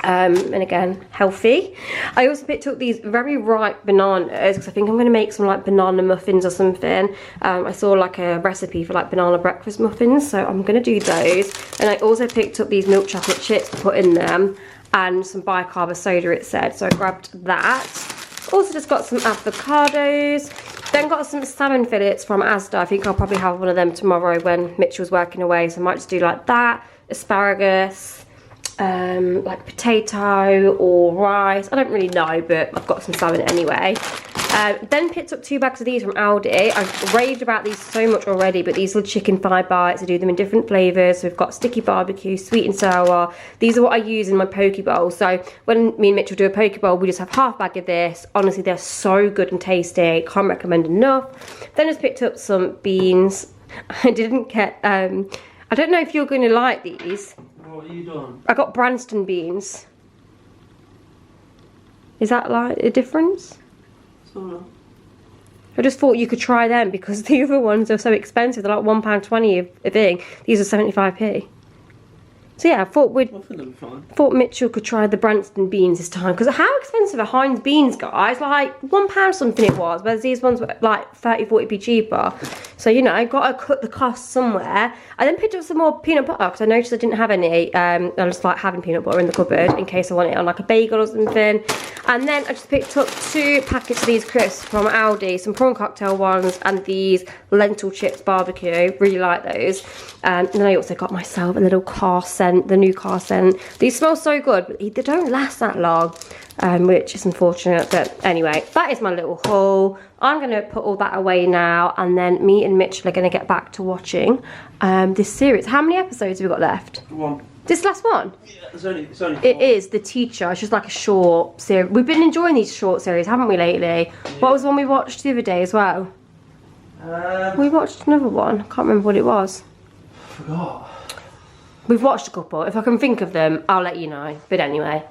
And again, healthy. I also picked up these very ripe bananas because I think I'm going to make some like banana muffins or something. I saw like a recipe for like banana breakfast muffins, so I'm going to do those. And I also picked up these milk chocolate chips to put in them and some bicarb soda, it said, so I grabbed that. Also just got some avocados. Then got some salmon fillets from Asda. I think I'll probably have one of them tomorrow when Mitchell's working away, so I might just do like that. Asparagus, like potato or rice. I don't really know, but I've got some salmon anyway. Then picked up 2 bags of these from Aldi. I've raved about these so much already, but these are chicken thigh bites. I do them in different flavours. So we've got sticky barbecue, sweet and sour. These are what I use in my poke bowl. So when me and Mitchell do a poke bowl, we just have half bag of this. Honestly, they're so good and tasty. Can't recommend enough. Then just picked up some beans. I didn't get, I don't know if you're going to like these. What have you done? I got Branston beans. Is that like a difference? I just thought you could try them because the other ones are so expensive. They're like £1.20 a thing. These are 75p. So yeah, I thought Mitchell could try the Branston beans this time, because how expensive are Heinz beans, guys? Like £1 something it was, whereas these ones were like 30-40p cheaper. So you know, I got to cut the cost somewhere. I then picked up some more peanut butter because I noticed I didn't have any. I just like having peanut butter in the cupboard in case I want it on like a bagel or something. And then I just picked up 2 packets of these crisps from Aldi, some prawn cocktail ones and these lentil chips barbecue. Really like those. And then I also got myself a little car scent, the new car scent. These smell so good, but they don't last that long, which is unfortunate. But anyway, that is my little haul. I'm going to put all that away now, and then me and Mitchell are going to get back to watching this series. How many episodes have we got left? 1. This last one? Yeah, it's only 4. It is The Teacher. It's just like a short series. We've been enjoying these short series, haven't we, lately? Yeah. What was the one we watched the other day as well? We watched another one. I can't remember what it was. I forgot. We've watched a couple. If I can think of them, I'll let you know. But anyway.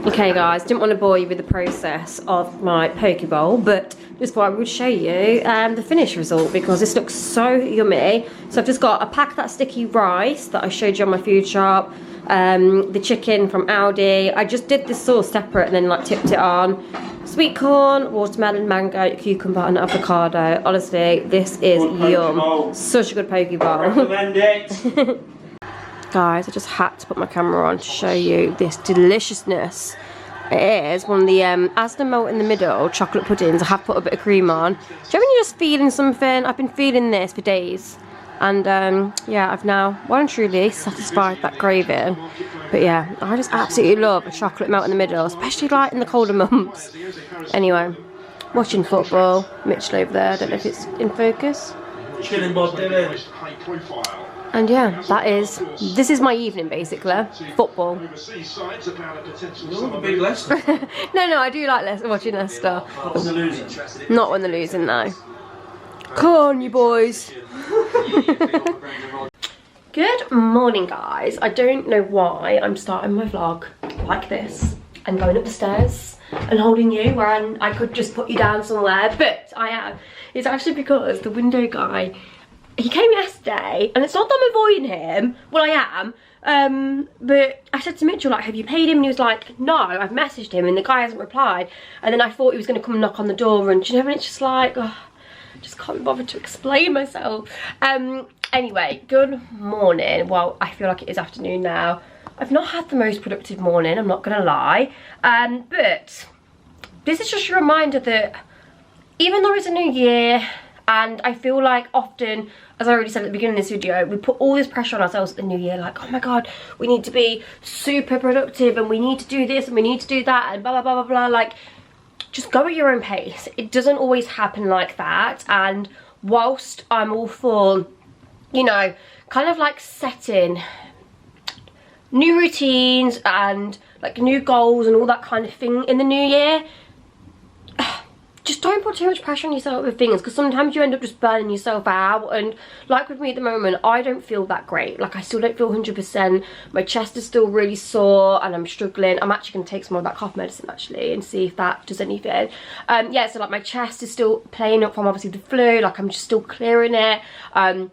Okay, guys, didn't want to bore you with the process of my poke bowl, but just thought I would show you the finished result, because this looks so yummy. So I've just got a pack of that sticky rice that I showed you on my food shop, the chicken from Aldi. I just did this sauce separate and then like tipped it on. Sweet corn, watermelon, mango, cucumber and avocado. Honestly, this is yum. Such a good poke bowl. Recommend it. Guys, I just had to put my camera on to show you this deliciousness. It is one of the Asda melt in the middle chocolate puddings. I have put a bit of cream on. Do you know when you're just feeling something? I've been feeling this for days. And yeah, I've now well and truly satisfied that craving. But yeah, I just absolutely love a chocolate melt in the middle, especially like in the colder months. Anyway, watching football. Mitchell over there, I don't know if it's in focus. Chilling Bob Dylan. And yeah, this is my evening basically. Football. You're a big Leicester. No, I do like watching Leicester. Not when they're losing. Not when they're losing, though. Come on, you boys. Good morning, guys. I don't know why I'm starting my vlog like this and going up the stairs and holding you where I could just put you down somewhere, but I am. It's actually because the window guy, he came yesterday, and it's not that I'm avoiding him. Well, I am. But I said to Mitchell, like, have you paid him? And he was like, no, I've messaged him, and the guy hasn't replied. And then I thought he was going to come and knock on the door, and do you know, and it's just like, oh, I just can't bother to explain myself. Anyway, good morning. Well, I feel like it is afternoon now. I've not had the most productive morning, I'm not going to lie. But this is just a reminder that even though it's a new year, and I feel like often, as I already said at the beginning of this video, we put all this pressure on ourselves at the new year, like, oh my god, we need to be super productive, and we need to do this, and we need to do that, and blah, blah, blah, blah, blah. Like, just go at your own pace. It doesn't always happen like that, and whilst I'm all for, you know, kind of like setting new routines and like new goals and all that kind of thing in the new year, just don't put too much pressure on yourself with things, because sometimes you end up just burning yourself out. And like with me at the moment, I don't feel that great. Like, I still don't feel 100%. My chest is still really sore and I'm struggling. I'm actually going to take some of that cough medicine actually and see if that does anything. Yeah, so like my chest is still playing up from obviously the flu. Like, I'm just still clearing it. I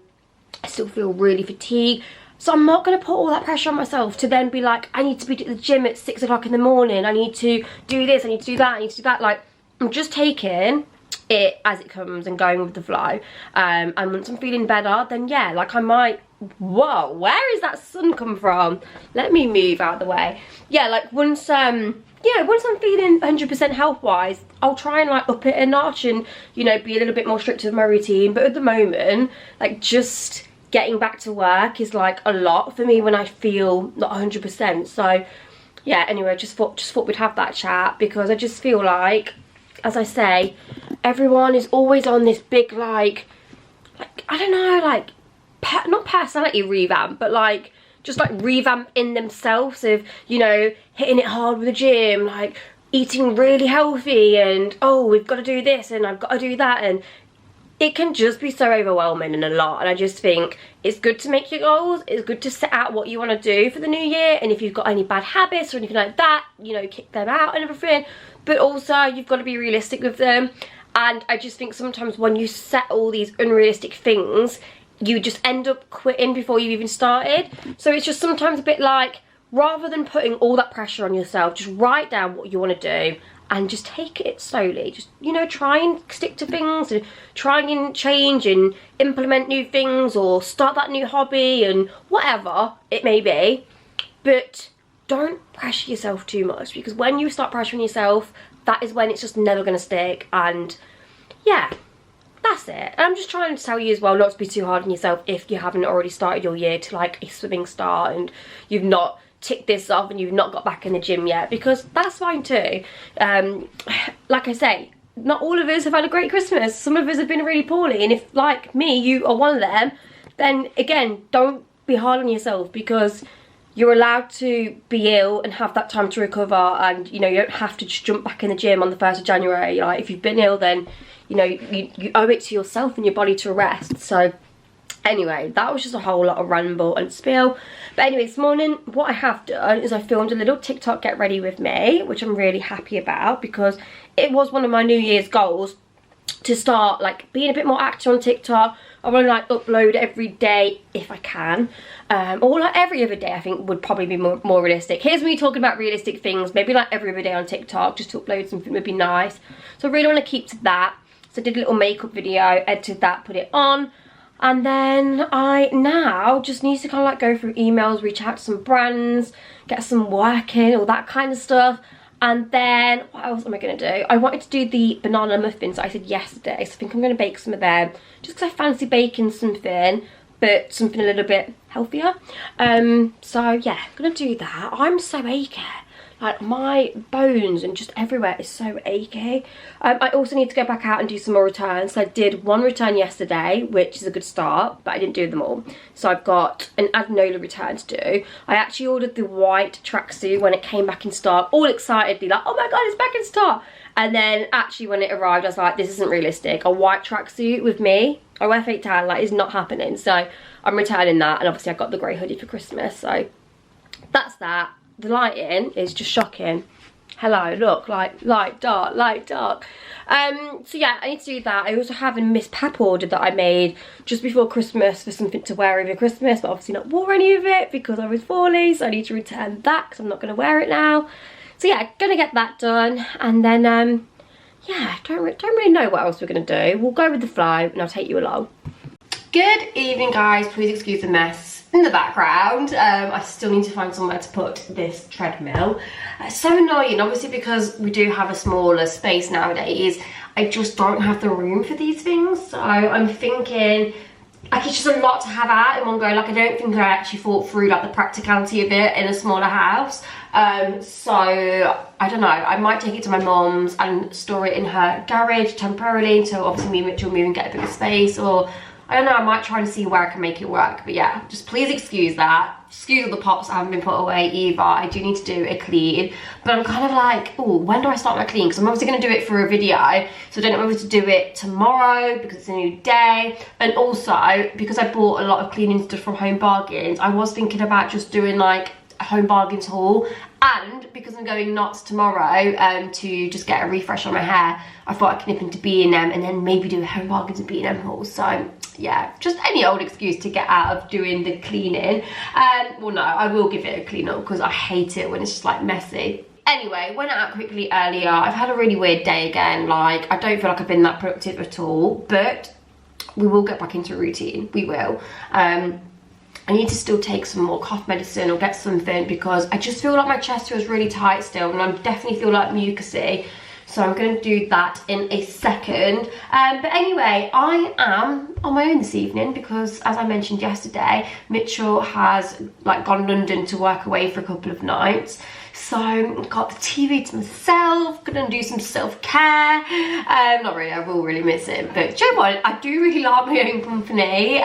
still feel really fatigued. So I'm not going to put all that pressure on myself to then be like, I need to be at the gym at 6 o'clock in the morning. I need to do this, I need to do that, I need to do that. Like, I'm just taking it as it comes and going with the flow. And once I'm feeling better, then yeah, like I might, whoa, where is that sun come from? Let me move out of the way. Yeah, like once I'm feeling 100% health-wise, I'll try and like up it a notch and, you know, be a little bit more strict with my routine. But at the moment, like, just getting back to work is like a lot for me when I feel not 100%. So yeah, anyway, just thought we'd have that chat, because I just feel like, as I say, everyone is always on this big like I don't know, like not personality revamp, but like just like revamp in themselves of, you know, hitting it hard with the gym, like eating really healthy, and oh, we've got to do this and I've got to do that, and it can just be so overwhelming and a lot. And I just think it's good to make your goals, it's good to set out what you want to do for the new year, and if you've got any bad habits or anything like that, you know, kick them out and everything. But also, you've got to be realistic with them. And I just think sometimes when you set all these unrealistic things, you just end up quitting before you've even started. So it's just sometimes a bit like, rather than putting all that pressure on yourself, just write down what you want to do and just take it slowly. Just, you know, try and stick to things and try and change and implement new things or start that new hobby and whatever it may be. But don't pressure yourself too much, because when you start pressuring yourself, that is when it's just never going to stick. And yeah, that's it. And I'm just trying to tell you as well not to be too hard on yourself if you haven't already started your year to like a swimming start and you've not ticked this off and you've not got back in the gym yet, because that's fine too. Like I say, not all of us have had a great Christmas. Some of us have been really poorly, and if, like me, you are one of them, then again, don't be hard on yourself, because you're allowed to be ill and have that time to recover, and you know, you don't have to just jump back in the gym on the 1st of January. Like, if you've been ill, then you know, you owe it to yourself and your body to rest. So anyway, that was just a whole lot of ramble and spill. But anyway, this morning what I have done is I filmed a little TikTok get ready with me, which I'm really happy about, because it was one of my New Year's goals to start like being a bit more active on TikTok. I want to like upload every day if I can, or like every other day I think would probably be more realistic. Here's me talking about realistic things, maybe like every other day on TikTok, just to upload something would be nice. So I really want to keep to that. So I did a little makeup video, edited that, put it on. And then I now just need to kind of like go through emails, reach out to some brands, get some work in, all that kind of stuff. And then what else am I going to do? I wanted to do the banana muffins that I said yesterday. So I think I'm going to bake some of them, just because I fancy baking something, but something a little bit healthier. So yeah, I'm going to do that. I'm so achy. Like, my bones and just everywhere is so achy. I also need to go back out and do some more returns. So I did one return yesterday, which is a good start, but I didn't do them all. So I've got an adenola return to do. I actually ordered the white tracksuit when it came back in stock, all excitedly, like, oh my god, it's back in stock. And then actually when it arrived, I was like, this isn't realistic. A white tracksuit with me, I wear fake tan, like, is not happening. So I'm returning that, and obviously I got the grey hoodie for Christmas. So that's that. The lighting is just shocking. Hello, look, like light, dark, light, dark. So yeah, I need to do that. I also have a Miss Pap order that I made just before Christmas for something to wear over Christmas, but obviously not wore any of it because I was poorly, so I need to return that because I'm not going to wear it now. So yeah, gonna get that done, and then yeah, don't really know what else we're gonna do. We'll go with the flow, and I'll take you along. Good evening, guys. Please excuse the mess in the background. I still need to find somewhere to put this treadmill. It's so annoying, obviously, because we do have a smaller space nowadays. I just don't have the room for these things, so I'm thinking like it's just a lot to have out in one go. Like, I don't think I actually thought through like the practicality of it in a smaller house. So I don't know, I might take it to my mum's and store it in her garage temporarily until obviously me and Mitchell move and get a bigger space, or I don't know, I might try and see where I can make it work. But yeah, just please excuse that. Excuse all the pots that haven't been put away either. I do need to do a clean. But I'm kind of like, oh, when do I start my clean? Because I'm obviously going to do it for a video. So I don't know whether to do it tomorrow because it's a new day. And also, because I bought a lot of cleaning stuff from Home Bargains, I was thinking about just doing like a Home Bargains haul. And because I'm going Knots tomorrow to just get a refresh on my hair, I thought I could nip into B&M and then maybe do a Home Bargains and B&M haul. So yeah, just any old excuse to get out of doing the cleaning. Well, no, I will give it a clean up because I hate it when it's just like messy. Anyway, went out quickly earlier. I've had a really weird day again. Like, I don't feel like I've been that productive at all, but we will get back into a routine. We will. I need to still take some more cough medicine or get something because I just feel like my chest feels really tight still, and I definitely feel like mucousy. So I'm going to do that in a second. But anyway, I am on my own this evening because, as I mentioned yesterday, Mitchell has like gone London to work away for a couple of nights. So I've got the TV to myself, gonna do some self-care. Not really, I will really miss it. But do you know what? I do really like my own company.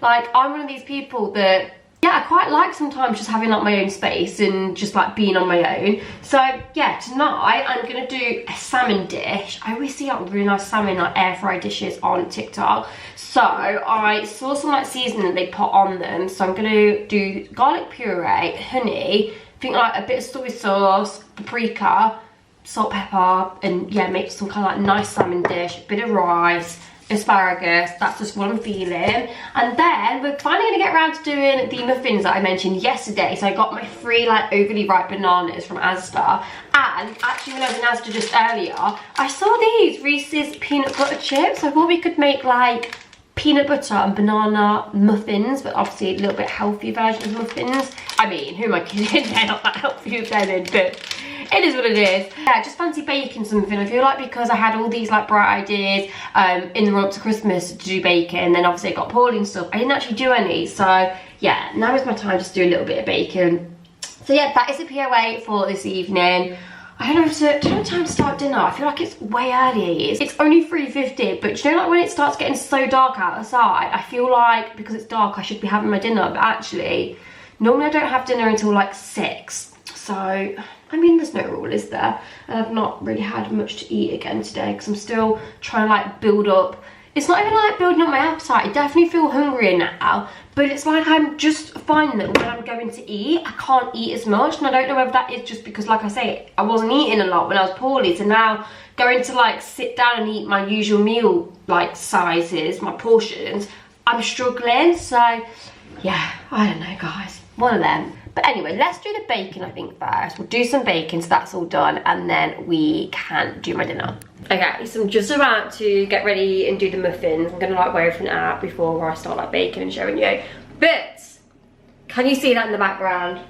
Like, I'm one of these people that, yeah, I quite like sometimes just having like my own space and just like being on my own. So yeah, tonight I'm gonna do a salmon dish. I always see like really nice salmon like air fry dishes on TikTok. So I saw some like seasoning that they put on them. So I'm gonna do garlic puree, honey, I think like a bit of soy sauce, paprika, salt, pepper, and yeah, make some kind of like nice salmon dish, a bit of rice, asparagus. That's just what I'm feeling. And then we're finally gonna get around to doing the muffins that I mentioned yesterday. So I got my 3 like overly ripe bananas from Asda, and actually when I was in Asda just earlier, I saw these Reese's peanut butter chips. I thought we could make like peanut butter and banana muffins, but obviously a little bit healthier version of muffins. I mean, who am I kidding? They're not that healthy if they're in, but it is what it is. Yeah, I just fancy baking something. I feel like because I had all these like bright ideas in the run-up to Christmas to do bacon, and then obviously I got poorly and stuff, I didn't actually do any. So yeah, now is my time just to do a little bit of bacon. So yeah, that is the POA for this evening. I don't have time to start dinner. I feel like it's way early. It's only 3:50, but you know, like when it starts getting so dark outside, I feel like because it's dark I should be having my dinner, but actually normally I don't have dinner until like 6. So I mean, there's no rule, is there? And I've not really had much to eat again today because I'm still trying to like build up. It's not even like building up my appetite. I definitely feel hungrier now, but it's like I'm just finding that when I'm going to eat, I can't eat as much. And I don't know whether that is just because, like I say, I wasn't eating a lot when I was poorly. So now going to like sit down and eat my usual meal like sizes, my portions, I'm struggling. So yeah, I don't know, guys. One of them. But anyway, let's do the bacon, I think, first. We'll do some bacon, so that's all done, and then we can do my dinner. Okay, so I'm just about to get ready and do the muffins. I'm gonna like wear everything out before I start like baking and showing you. But can you see that in the background?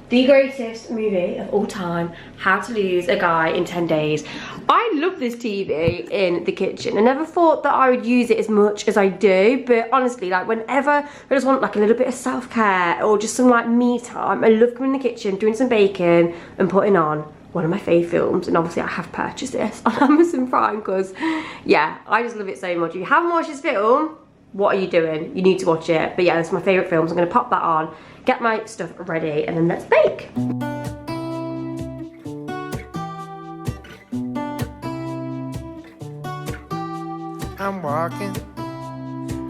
The greatest movie of all time, How to Lose a Guy in 10 Days. I love this TV in the kitchen. I never thought that I would use it as much as I do, but honestly, like whenever I just want like a little bit of self-care or just some like me time, I love coming in the kitchen, doing some bacon and putting on one of my fave films. And obviously I have purchased this on Amazon Prime because yeah, I just love it so much. If you haven't watched this film, what are you doing? You need to watch it. But yeah, it's my favourite films. I'm gonna pop that on, get my stuff ready, and then let's bake. I'm walking,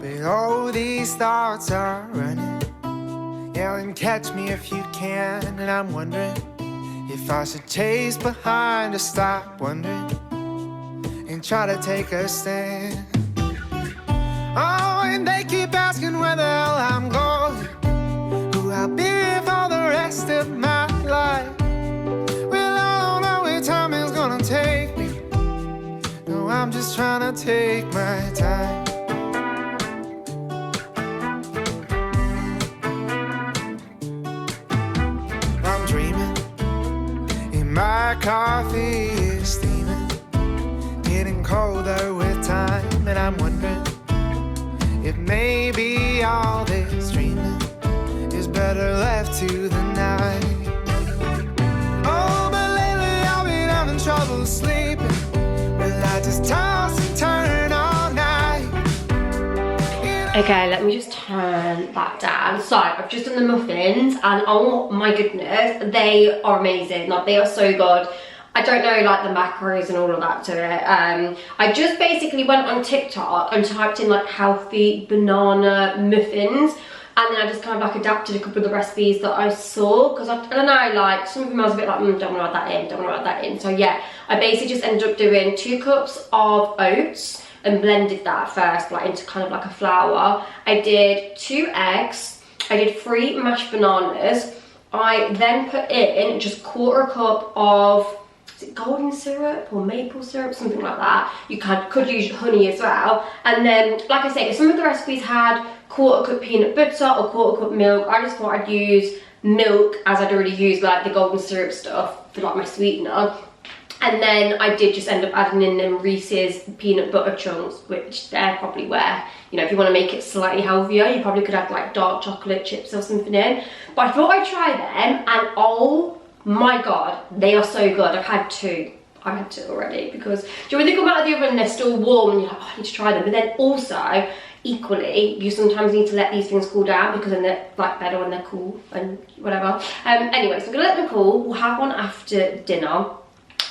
but all these thoughts are running. Yelling, catch me if you can. And I'm wondering if I should chase behind or stop wondering and try to take a stand. Oh, and they keep asking where the hell I'm going, who I'll be for the rest of my life. Well, I don't know where time is gonna take me. No, I'm just trying to take my time. I'm dreaming, and my coffee is steaming, getting colder with time, and I'm wondering if maybe all this dreaming is better left to the night. Oh, but lately I've been having trouble sleeping. Well, I just toss and turn all night. Okay, let me just turn that down. So I've just done the muffins, and oh my goodness, they are amazing. Like, they are so good. I don't know like the macros and all of that to it. I just basically went on TikTok and typed in like healthy banana muffins, and then I just kind of like adapted a couple of the recipes that I saw, because I don't know, like some of them I was a bit like, don't want to add that in, don't want to add that in. So yeah, I basically just ended up doing 2 cups of oats and blended that first like into kind of like a flour. I did 2 eggs, I did 3 mashed bananas. I then put in just 1/4 cup of, is it golden syrup or maple syrup, something like that. You could use honey as well. And then, like I say, some of the recipes had 1/4 cup peanut butter or 1/4 cup milk. I just thought I'd use milk, as I'd already used like the golden syrup stuff for like my sweetener. And then I did just end up adding in them Reese's peanut butter chunks, which they're probably where, you know, if you want to make it slightly healthier, you probably could add like dark chocolate chips or something in. But I thought I'd try them, and oh my god, they are so good. I've had 2 already, because do you know when they come out of the oven and they're still warm and you're like, oh, I need to try them. But then also, equally, you sometimes need to let these things cool down, because then they're like better when they're cool and whatever. Anyway, so I'm gonna let them cool. We'll have one after dinner.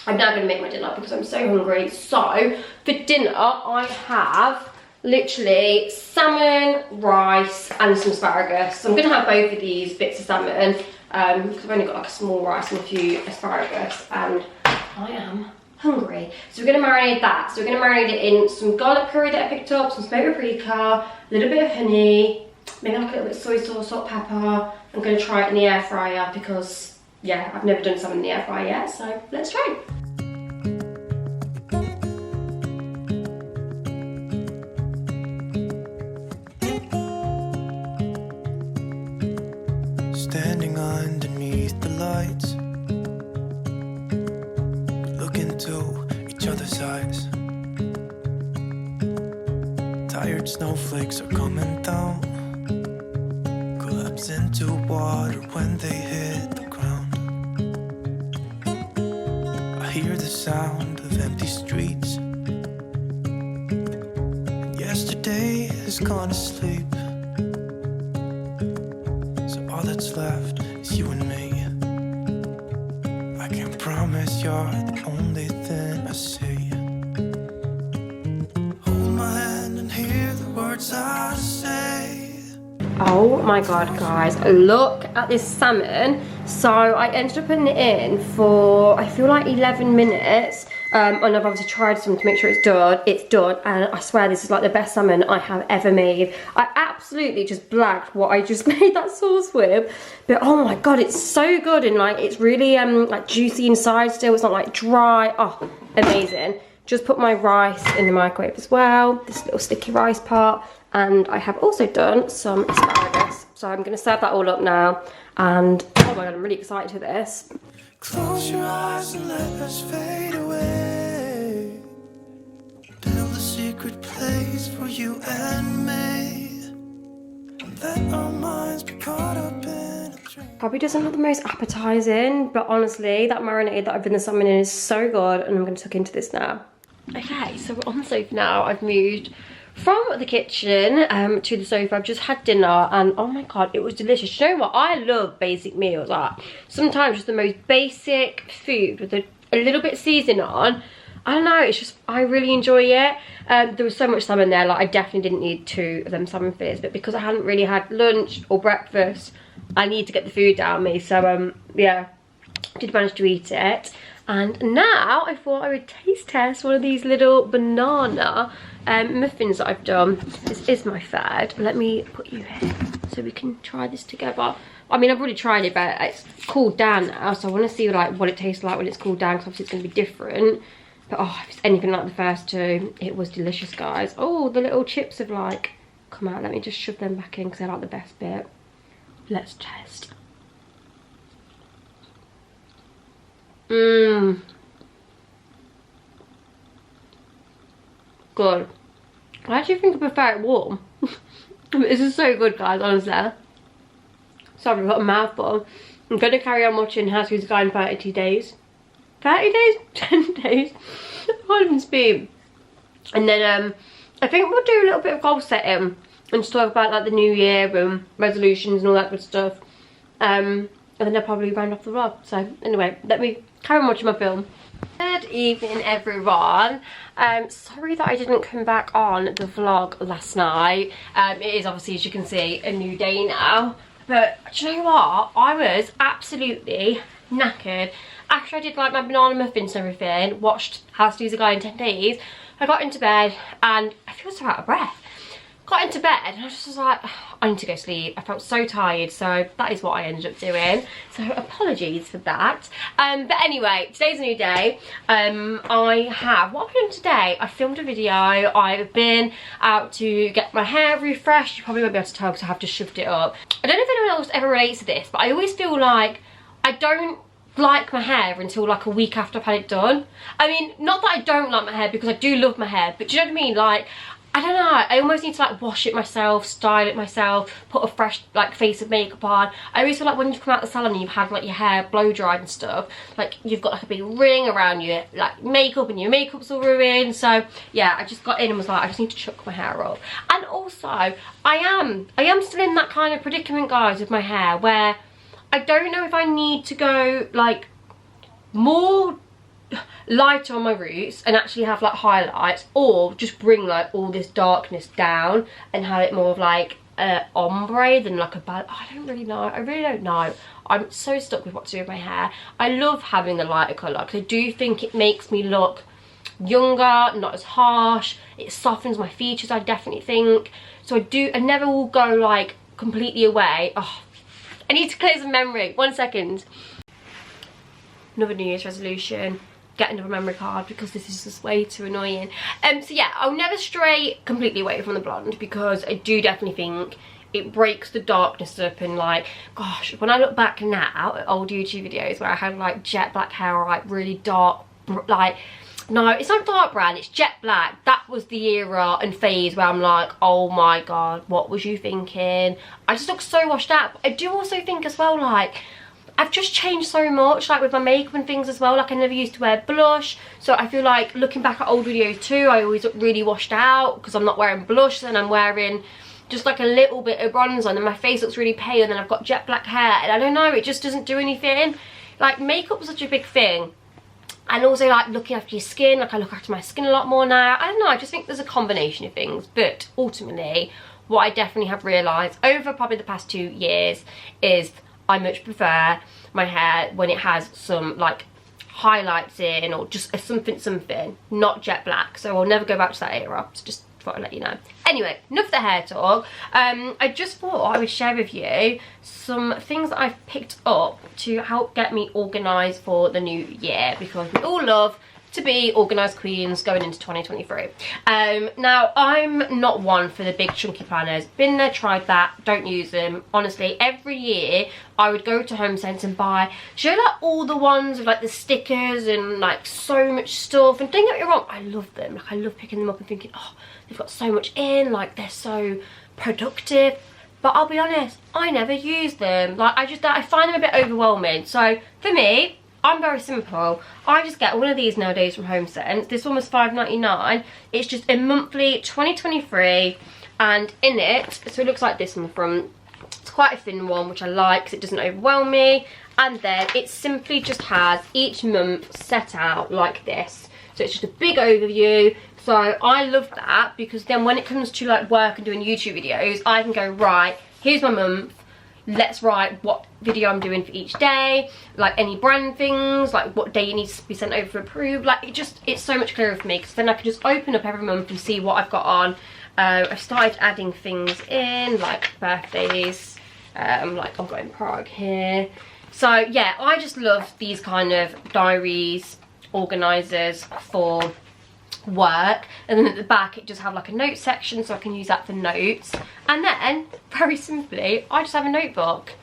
I'm now gonna make my dinner because I'm so hungry. So for dinner, I have literally salmon, rice, and some asparagus. So I'm gonna have both of these bits of salmon because I've only got like a small rice and a few asparagus, and I am hungry. So we're going to marinate that. So we're going to marinate it in some garlic curry that I picked up, some smoked paprika, a little bit of honey, maybe like a little bit of soy sauce, salt, pepper. I'm going to try it in the air fryer because, yeah, I've never done something in the air fryer yet, so let's try. Standing underneath the lights, look into each other's eyes. Tired snowflakes are coming down, collapse into water when they hit the ground. I hear the sound of empty streets, and yesterday has gone to sleep. All that's left is you and me. I can't promise you're the only thing I see. Hold my hand and hear the words I say. Oh my god, guys, look at this salmon. So I ended up putting it in for, I feel like 11 minutes. And I've obviously tried some to make sure it's done. It's done, and I swear this is like the best salmon I have ever made. I absolutely just blagged what I just made that sauce with, but oh my god, it's so good, and like it's really like juicy inside still. It's not like dry. Oh, amazing. Just put my rice in the microwave as well, this little sticky rice part, and I have also done some asparagus. So I'm going to serve that all up now, and oh my god, I'm really excited for this. Close your eyes and let us fade away. Build a secret place for you and me. Let our minds be caught up in a dream. Probably doesn't look the most appetizing, but honestly, that marinade that I've done the salmon in is so good, and I'm going to tuck into this now. Okay, so we're on the sofa now. I've moved from the kitchen to the sofa. I've just had dinner, and oh my god, it was delicious. You know what? I love basic meals. Like sometimes just the most basic food with a little bit of seasoning on. I don't know, it's just, I really enjoy it. There was so much salmon there, like I definitely didn't need 2 of them salmon fillets, but because I hadn't really had lunch or breakfast, I need to get the food down me. So yeah, did manage to eat it. And now I thought I would taste test one of these little banana muffins that I've done. This is my third. Let me put you here so we can try this together. I mean, I've already tried it, but it's cooled down now, so I want to see like what it tastes like when it's cooled down, because obviously it's going to be different. But oh, if it's anything like the first 2, it was delicious, guys. Oh, the little chips have like come out. Let me just shove them back in because they're like the best bit. Let's test. Mmm. Good. I actually think I prefer it warm. This is so good, guys, honestly. Sorry, I've got a mouthful. I'm going to carry on watching How to Lose a Guy in 30 days. 30 days? 10 days? I can't even speak. And then I think we'll do a little bit of goal setting and talk about like the new year and resolutions and all that good stuff. And then I'll probably round off the vlog. So anyway, let me carry on watching my film. Good evening, everyone. Sorry that I didn't come back on the vlog last night. It is obviously, as you can see, a new day now. But do you know what? I was absolutely knackered. After I did like my banana muffins and everything, watched How to Lose a Guy in 10 Days, I got into bed and I feel so out of breath. Got into bed and I just was like, oh, I need to go sleep. I felt so tired, so that is what I ended up doing. So apologies for that. But anyway, today's a new day. I have, what I've done today, I filmed a video. I've been out to get my hair refreshed. You probably won't be able to tell because I have just shoved it up. I don't know if anyone else ever relates to this, but I always feel like I don't like my hair until like a week after I've had it done. I mean, not that I don't like my hair, because I do love my hair, but do you know what I mean? Like, I don't know, I almost need to like wash it myself, style it myself, put a fresh like face of makeup on. I always feel like when you come out of the salon and you've had like your hair blow dried and stuff, like you've got like a big ring around you, like makeup, and your makeup's all ruined. So yeah, I just got in and was like, I just need to chuck my hair up. And also, I am still in that kind of predicament, guys, with my hair, where I don't know if I need to go like more lighter on my roots and actually have like highlights, or just bring like all this darkness down and have it more of like ombre than like a bad. I don't really know. I really don't know. I'm so stuck with what to do with my hair. I love having the lighter colour because I do think it makes me look younger, not as harsh. It softens my features, I definitely think. So I never will go like completely away. Oh, I need to clear some memory. 1 second. Another New Year's resolution. Get another memory card because this is just way too annoying. So yeah, I'll never stray completely away from the blonde because I do definitely think it breaks the darkness up. And like, gosh, when I look back now at old YouTube videos where I had like jet black hair or like really dark, like, no, it's not dark brown, it's jet black. That was the era and phase where I'm like, oh my god, what was you thinking? I just look so washed out. But I do also think as well, like, I've just changed so much, like with my makeup and things as well. Like I never used to wear blush, so I feel like looking back at old videos too, I always look really washed out because I'm not wearing blush and I'm wearing just like a little bit of bronzer, and then my face looks really pale, and then I've got jet black hair, and I don't know, it just doesn't do anything. Like makeup was such a big thing, and also like looking after your skin, like I look after my skin a lot more now. I don't know, I just think there's a combination of things, but ultimately what I definitely have realised over probably the past 2 years is I much prefer my hair when it has some like highlights in, or just a something, not jet black. So I'll never go back to that era. So just thought I'd let you know. Anyway, enough of the hair talk. I just thought I would share with you some things that I've picked up to help get me organised for the new year, because we all love to be organised queens going into 2023. Now I'm not one for the big chunky planners. Been there, tried that, don't use them. Honestly, every year I would go to Home Sense and buy, do you know, like all the ones with like the stickers and like so much stuff, and don't get me wrong, I love them. Like I love picking them up and thinking, oh, they've got so much in, like they're so productive. But I'll be honest, I never use them. Like I find them a bit overwhelming. So for me, I'm very simple. I just get one of these nowadays from Home Sense. This one was $5.99. It's just a monthly 2023, and in it, so it looks like this on the front. It's quite a thin one, which I like because it doesn't overwhelm me. And then it simply just has each month set out like this. So it's just a big overview. So I love that because then when it comes to like work and doing YouTube videos, I can go, right, here's my month. Let's write what video I'm doing for each day, like any brand things, like what day it needs to be sent over for approved. Like it's so much clearer for me because then I can just open up every month and see what I've got on. I've started adding things in like birthdays, like I'm going Prague here. So yeah, I just love these kind of diaries, organisers for work. And then at the back it just have like a note section, so I can use that for notes. And then very simply I just have a notebook.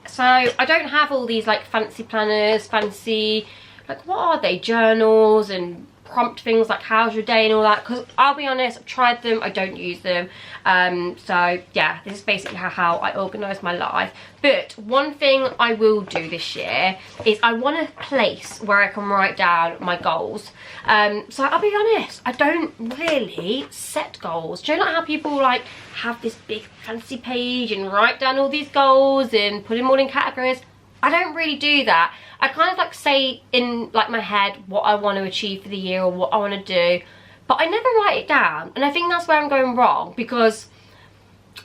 So I don't have all these like fancy planners, fancy, like what are they, journals and prompt things like how's your day and all that, because I'll be honest, I've tried them, I don't use them. So yeah, this is basically how I organise my life. But one thing I will do this year is I want a place where I can write down my goals. So I'll be honest, I don't really set goals. Do you know how people like have this big fancy page and write down all these goals and put them all in categories? I don't really do that. I kind of like say in like my head what I want to achieve for the year or what I want to do, but I never write it down. And I think that's where I'm going wrong, because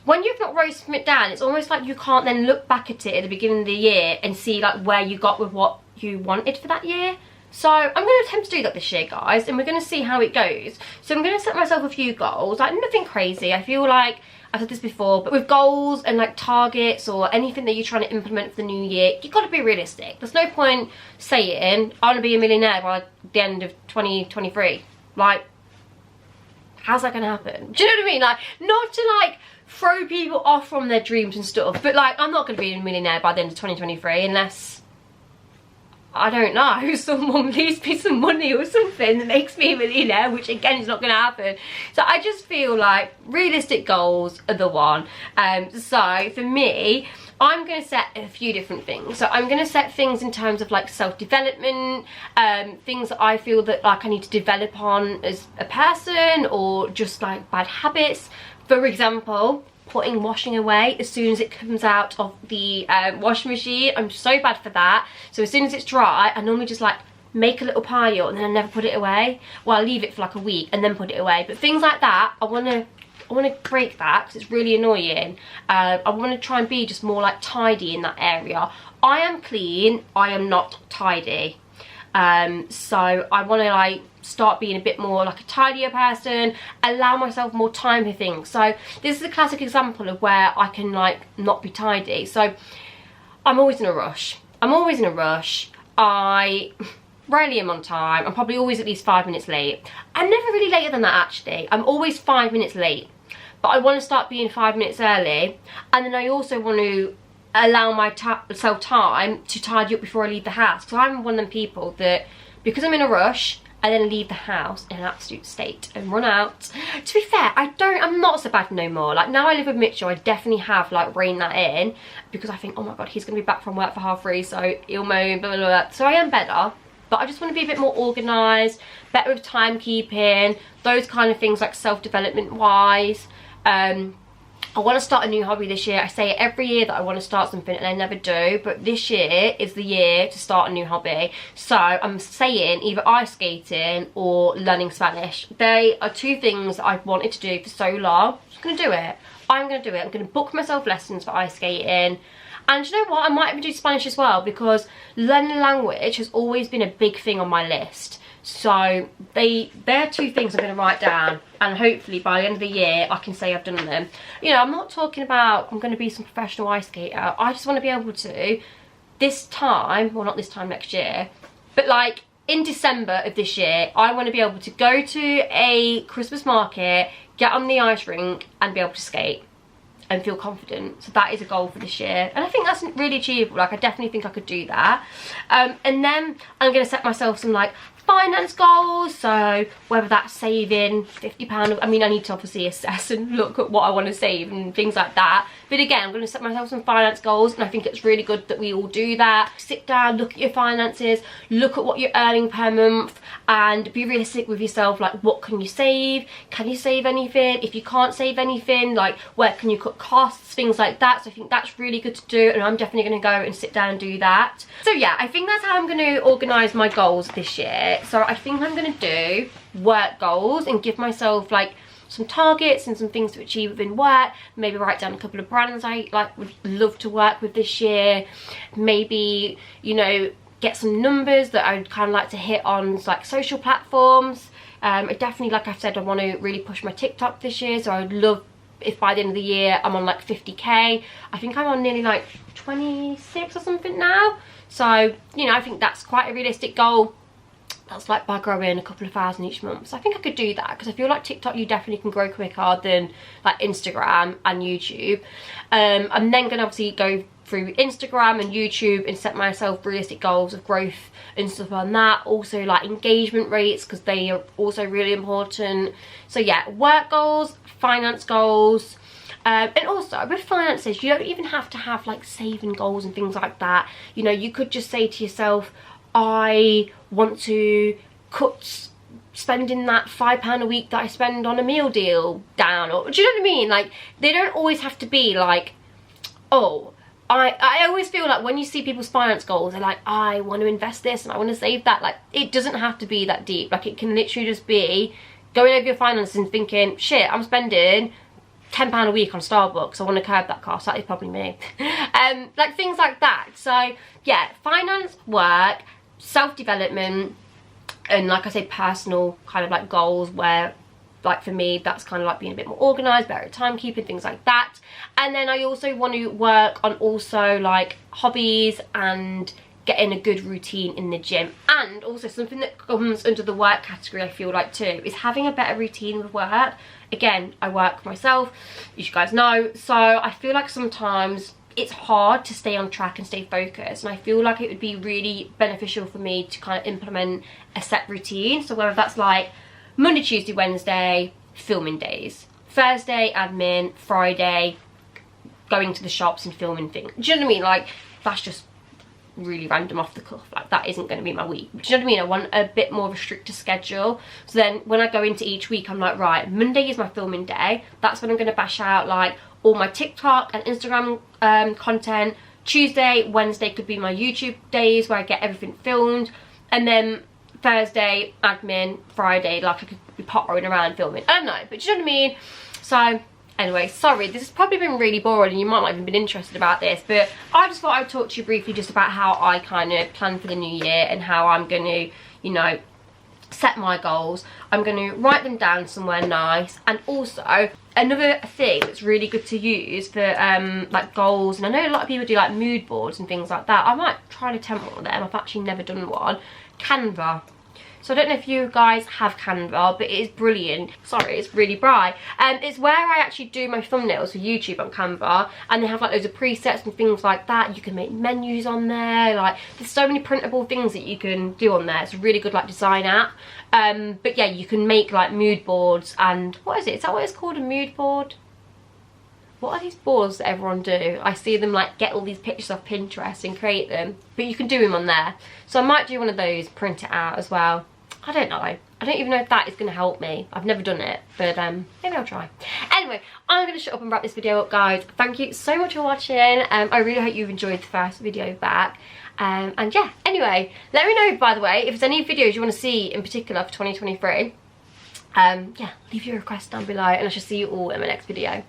when you've not written it down, it's almost like you can't then look back at it at the beginning of the year and see like where you got with what you wanted for that year. So I'm going to attempt to do that this year, guys, and we're going to see how it goes. So I'm going to set myself a few goals, like nothing crazy. I feel like I've said this before, but with goals and like targets or anything that you're trying to implement for the new year, you've got to be realistic. There's no point saying I want to be a millionaire by the end of 2023. Like, how's that going to happen? Do you know what I mean? Like, not to like throw people off from their dreams and stuff, but like I'm not going to be a millionaire by the end of 2023 unless, I don't know, someone leaves me some money or something that makes me a millionaire, which again is not going to happen. So I just feel like realistic goals are the one. So for me, I'm going to set a few different things. So I'm going to set things in terms of like self-development, things that I feel that like I need to develop on as a person, or just like bad habits. For example, putting washing away as soon as it comes out of the washing machine. I'm so bad for that. So as soon as it's dry, I normally just like make a little pile and then I never put it away. Well, I leave it for like a week and then put it away. But things like that, I want to I want to break that because it's really annoying. I want to try and be just more like tidy in that area. I am clean, I am not tidy. So I want to like start being a bit more like a tidier person, allow myself more time for things. So this is a classic example of where I can like not be tidy. So I'm always in a rush. I rarely am on time. I'm probably always at least 5 minutes late. I'm never really later than that actually. I'm always 5 minutes late. But I want to start being 5 minutes early. And then I also want to allow myself time to tidy up before I leave the house. Because I'm one of them people that, because I'm in a rush, I then leave the house in an absolute state and run out. To be fair, I'm not so bad no more. Like now I live with Mitchell, I definitely have like reined that in. Because I think, oh my God, he's going to be back from work for 3:30, so he'll moan, blah, blah, blah. So I am better. But I just want to be a bit more organised, better with timekeeping, those kind of things like self-development wise. I want to start a new hobby this year. I say it every year that I want to start something and I never do. But this year is the year to start a new hobby. So I'm saying either ice skating or learning Spanish. They are two things that I've wanted to do for so long. I'm going to do it. I'm going to do it. I'm going to book myself lessons for ice skating. And you know what? I might even do Spanish as well because learning a language has always been a big thing on my list. So they're two things I'm going to write down, and hopefully by the end of the year I can say I've done them. You know, I'm not talking about I'm going to be some professional ice skater. I just want to be able to, this time, well not this time next year, but like in December of this year, I want to be able to go to a Christmas market, get on the ice rink and be able to skate and feel confident. So that is a goal for this year, and I think that's really achievable. Like I definitely think I could do that. And then I'm going to set myself some like finance goals, so whether that's saving £50, I mean I need to obviously assess and look at what I want to save and things like that, but again I'm going to set myself some finance goals, and I think it's really good that we all do that. Sit down, look at your finances, look at what you're earning per month and be realistic with yourself. Like what can you save anything? If you can't save anything, like where can you cut costs, things like that. So I think that's really good to do, and I'm definitely going to go and sit down and do that. So yeah, I think that's how I'm going to organise my goals this year. So I think I'm going to do work goals and give myself like some targets and some things to achieve within work. Maybe write down a couple of brands I like would love to work with this year. Maybe, you know, get some numbers that I'd kind of like to hit on like social platforms. I definitely, like I've said, I want to really push my TikTok this year, so I would love if by the end of the year I'm on like 50k. I think I'm on nearly like 26 or something now, so you know I think that's quite a realistic goal. That's like by growing a couple of thousand each month. So I think I could do that because I feel like TikTok you definitely can grow quicker than like Instagram and YouTube. I'm then going to obviously go through Instagram and YouTube and set myself realistic goals of growth and stuff on that. Also like engagement rates, because they are also really important. So yeah, work goals, finance goals. And also with finances, you don't even have to have like saving goals and things like that. You know, you could just say to yourself, I want to cut spending that £5 a week that I spend on a meal deal down, or do you know what I mean? Like they don't always have to be like, oh, I always feel like when you see people's finance goals, they're like, I want to invest this and I want to save that. Like it doesn't have to be that deep. Like it can literally just be going over your finances and thinking, shit, I'm spending £10 a week on Starbucks, I want to curb that cost. That is probably me. Like things like that. So yeah, finance, work, self-development, and like I say, personal kind of like goals where like for me that's kind of like being a bit more organised, better at timekeeping, things like that. And then I also want to work on also like hobbies and getting a good routine in the gym. And also something that comes under the work category I feel like too is having a better routine with work. Again, I work for myself, as you guys know, so I feel like sometimes it's hard to stay on track and stay focused, and I feel like it would be really beneficial for me to kind of implement a set routine. So whether that's like Monday, Tuesday, Wednesday, filming days, Thursday, admin, Friday, going to the shops and filming things. Do you know what I mean? Like that's just really random off the cuff. Like that isn't going to be my week. Do you know what I mean? I want a bit more of a stricter schedule. So then when I go into each week, I'm like, right, Monday is my filming day. That's when I'm going to bash out like all my TikTok and Instagram content. Tuesday, Wednesday could be my YouTube days where I get everything filmed. And then Thursday, admin, Friday, like I could be pottering around filming. I don't know, but do you know what I mean? So anyway, sorry, this has probably been really boring and you might not even been interested about this, but I just thought I'd talk to you briefly just about how I kind of plan for the new year and how I'm going to, you know, set my goals. I'm going to write them down somewhere nice. And also another thing that's really good to use for like goals, and I know a lot of people do like mood boards and things like that. I might try and attempt one of them. I've actually never done one. Canva. So I don't know if you guys have Canva, but it is brilliant. Sorry, it's really bright. It's where I actually do my thumbnails for YouTube on Canva, and they have like loads of presets and things like that. You can make menus on there. Like, there's so many printable things that you can do on there. It's a really good like design app. But yeah, you can make like mood boards, and what is it? Is that what it's called, a mood board? What are these boards that everyone do? I see them like get all these pictures off Pinterest and create them, but you can do them on there. So I might do one of those, print it out as well. I don't know. I don't even know if that is going to help me. I've never done it, but maybe I'll try. Anyway, I'm going to shut up and wrap this video up, guys. Thank you so much for watching. I really hope you've enjoyed the first video back. And yeah, anyway, let me know, by the way, if there's any videos you want to see in particular for 2023. Yeah, leave your requests down below, and I shall see you all in my next video.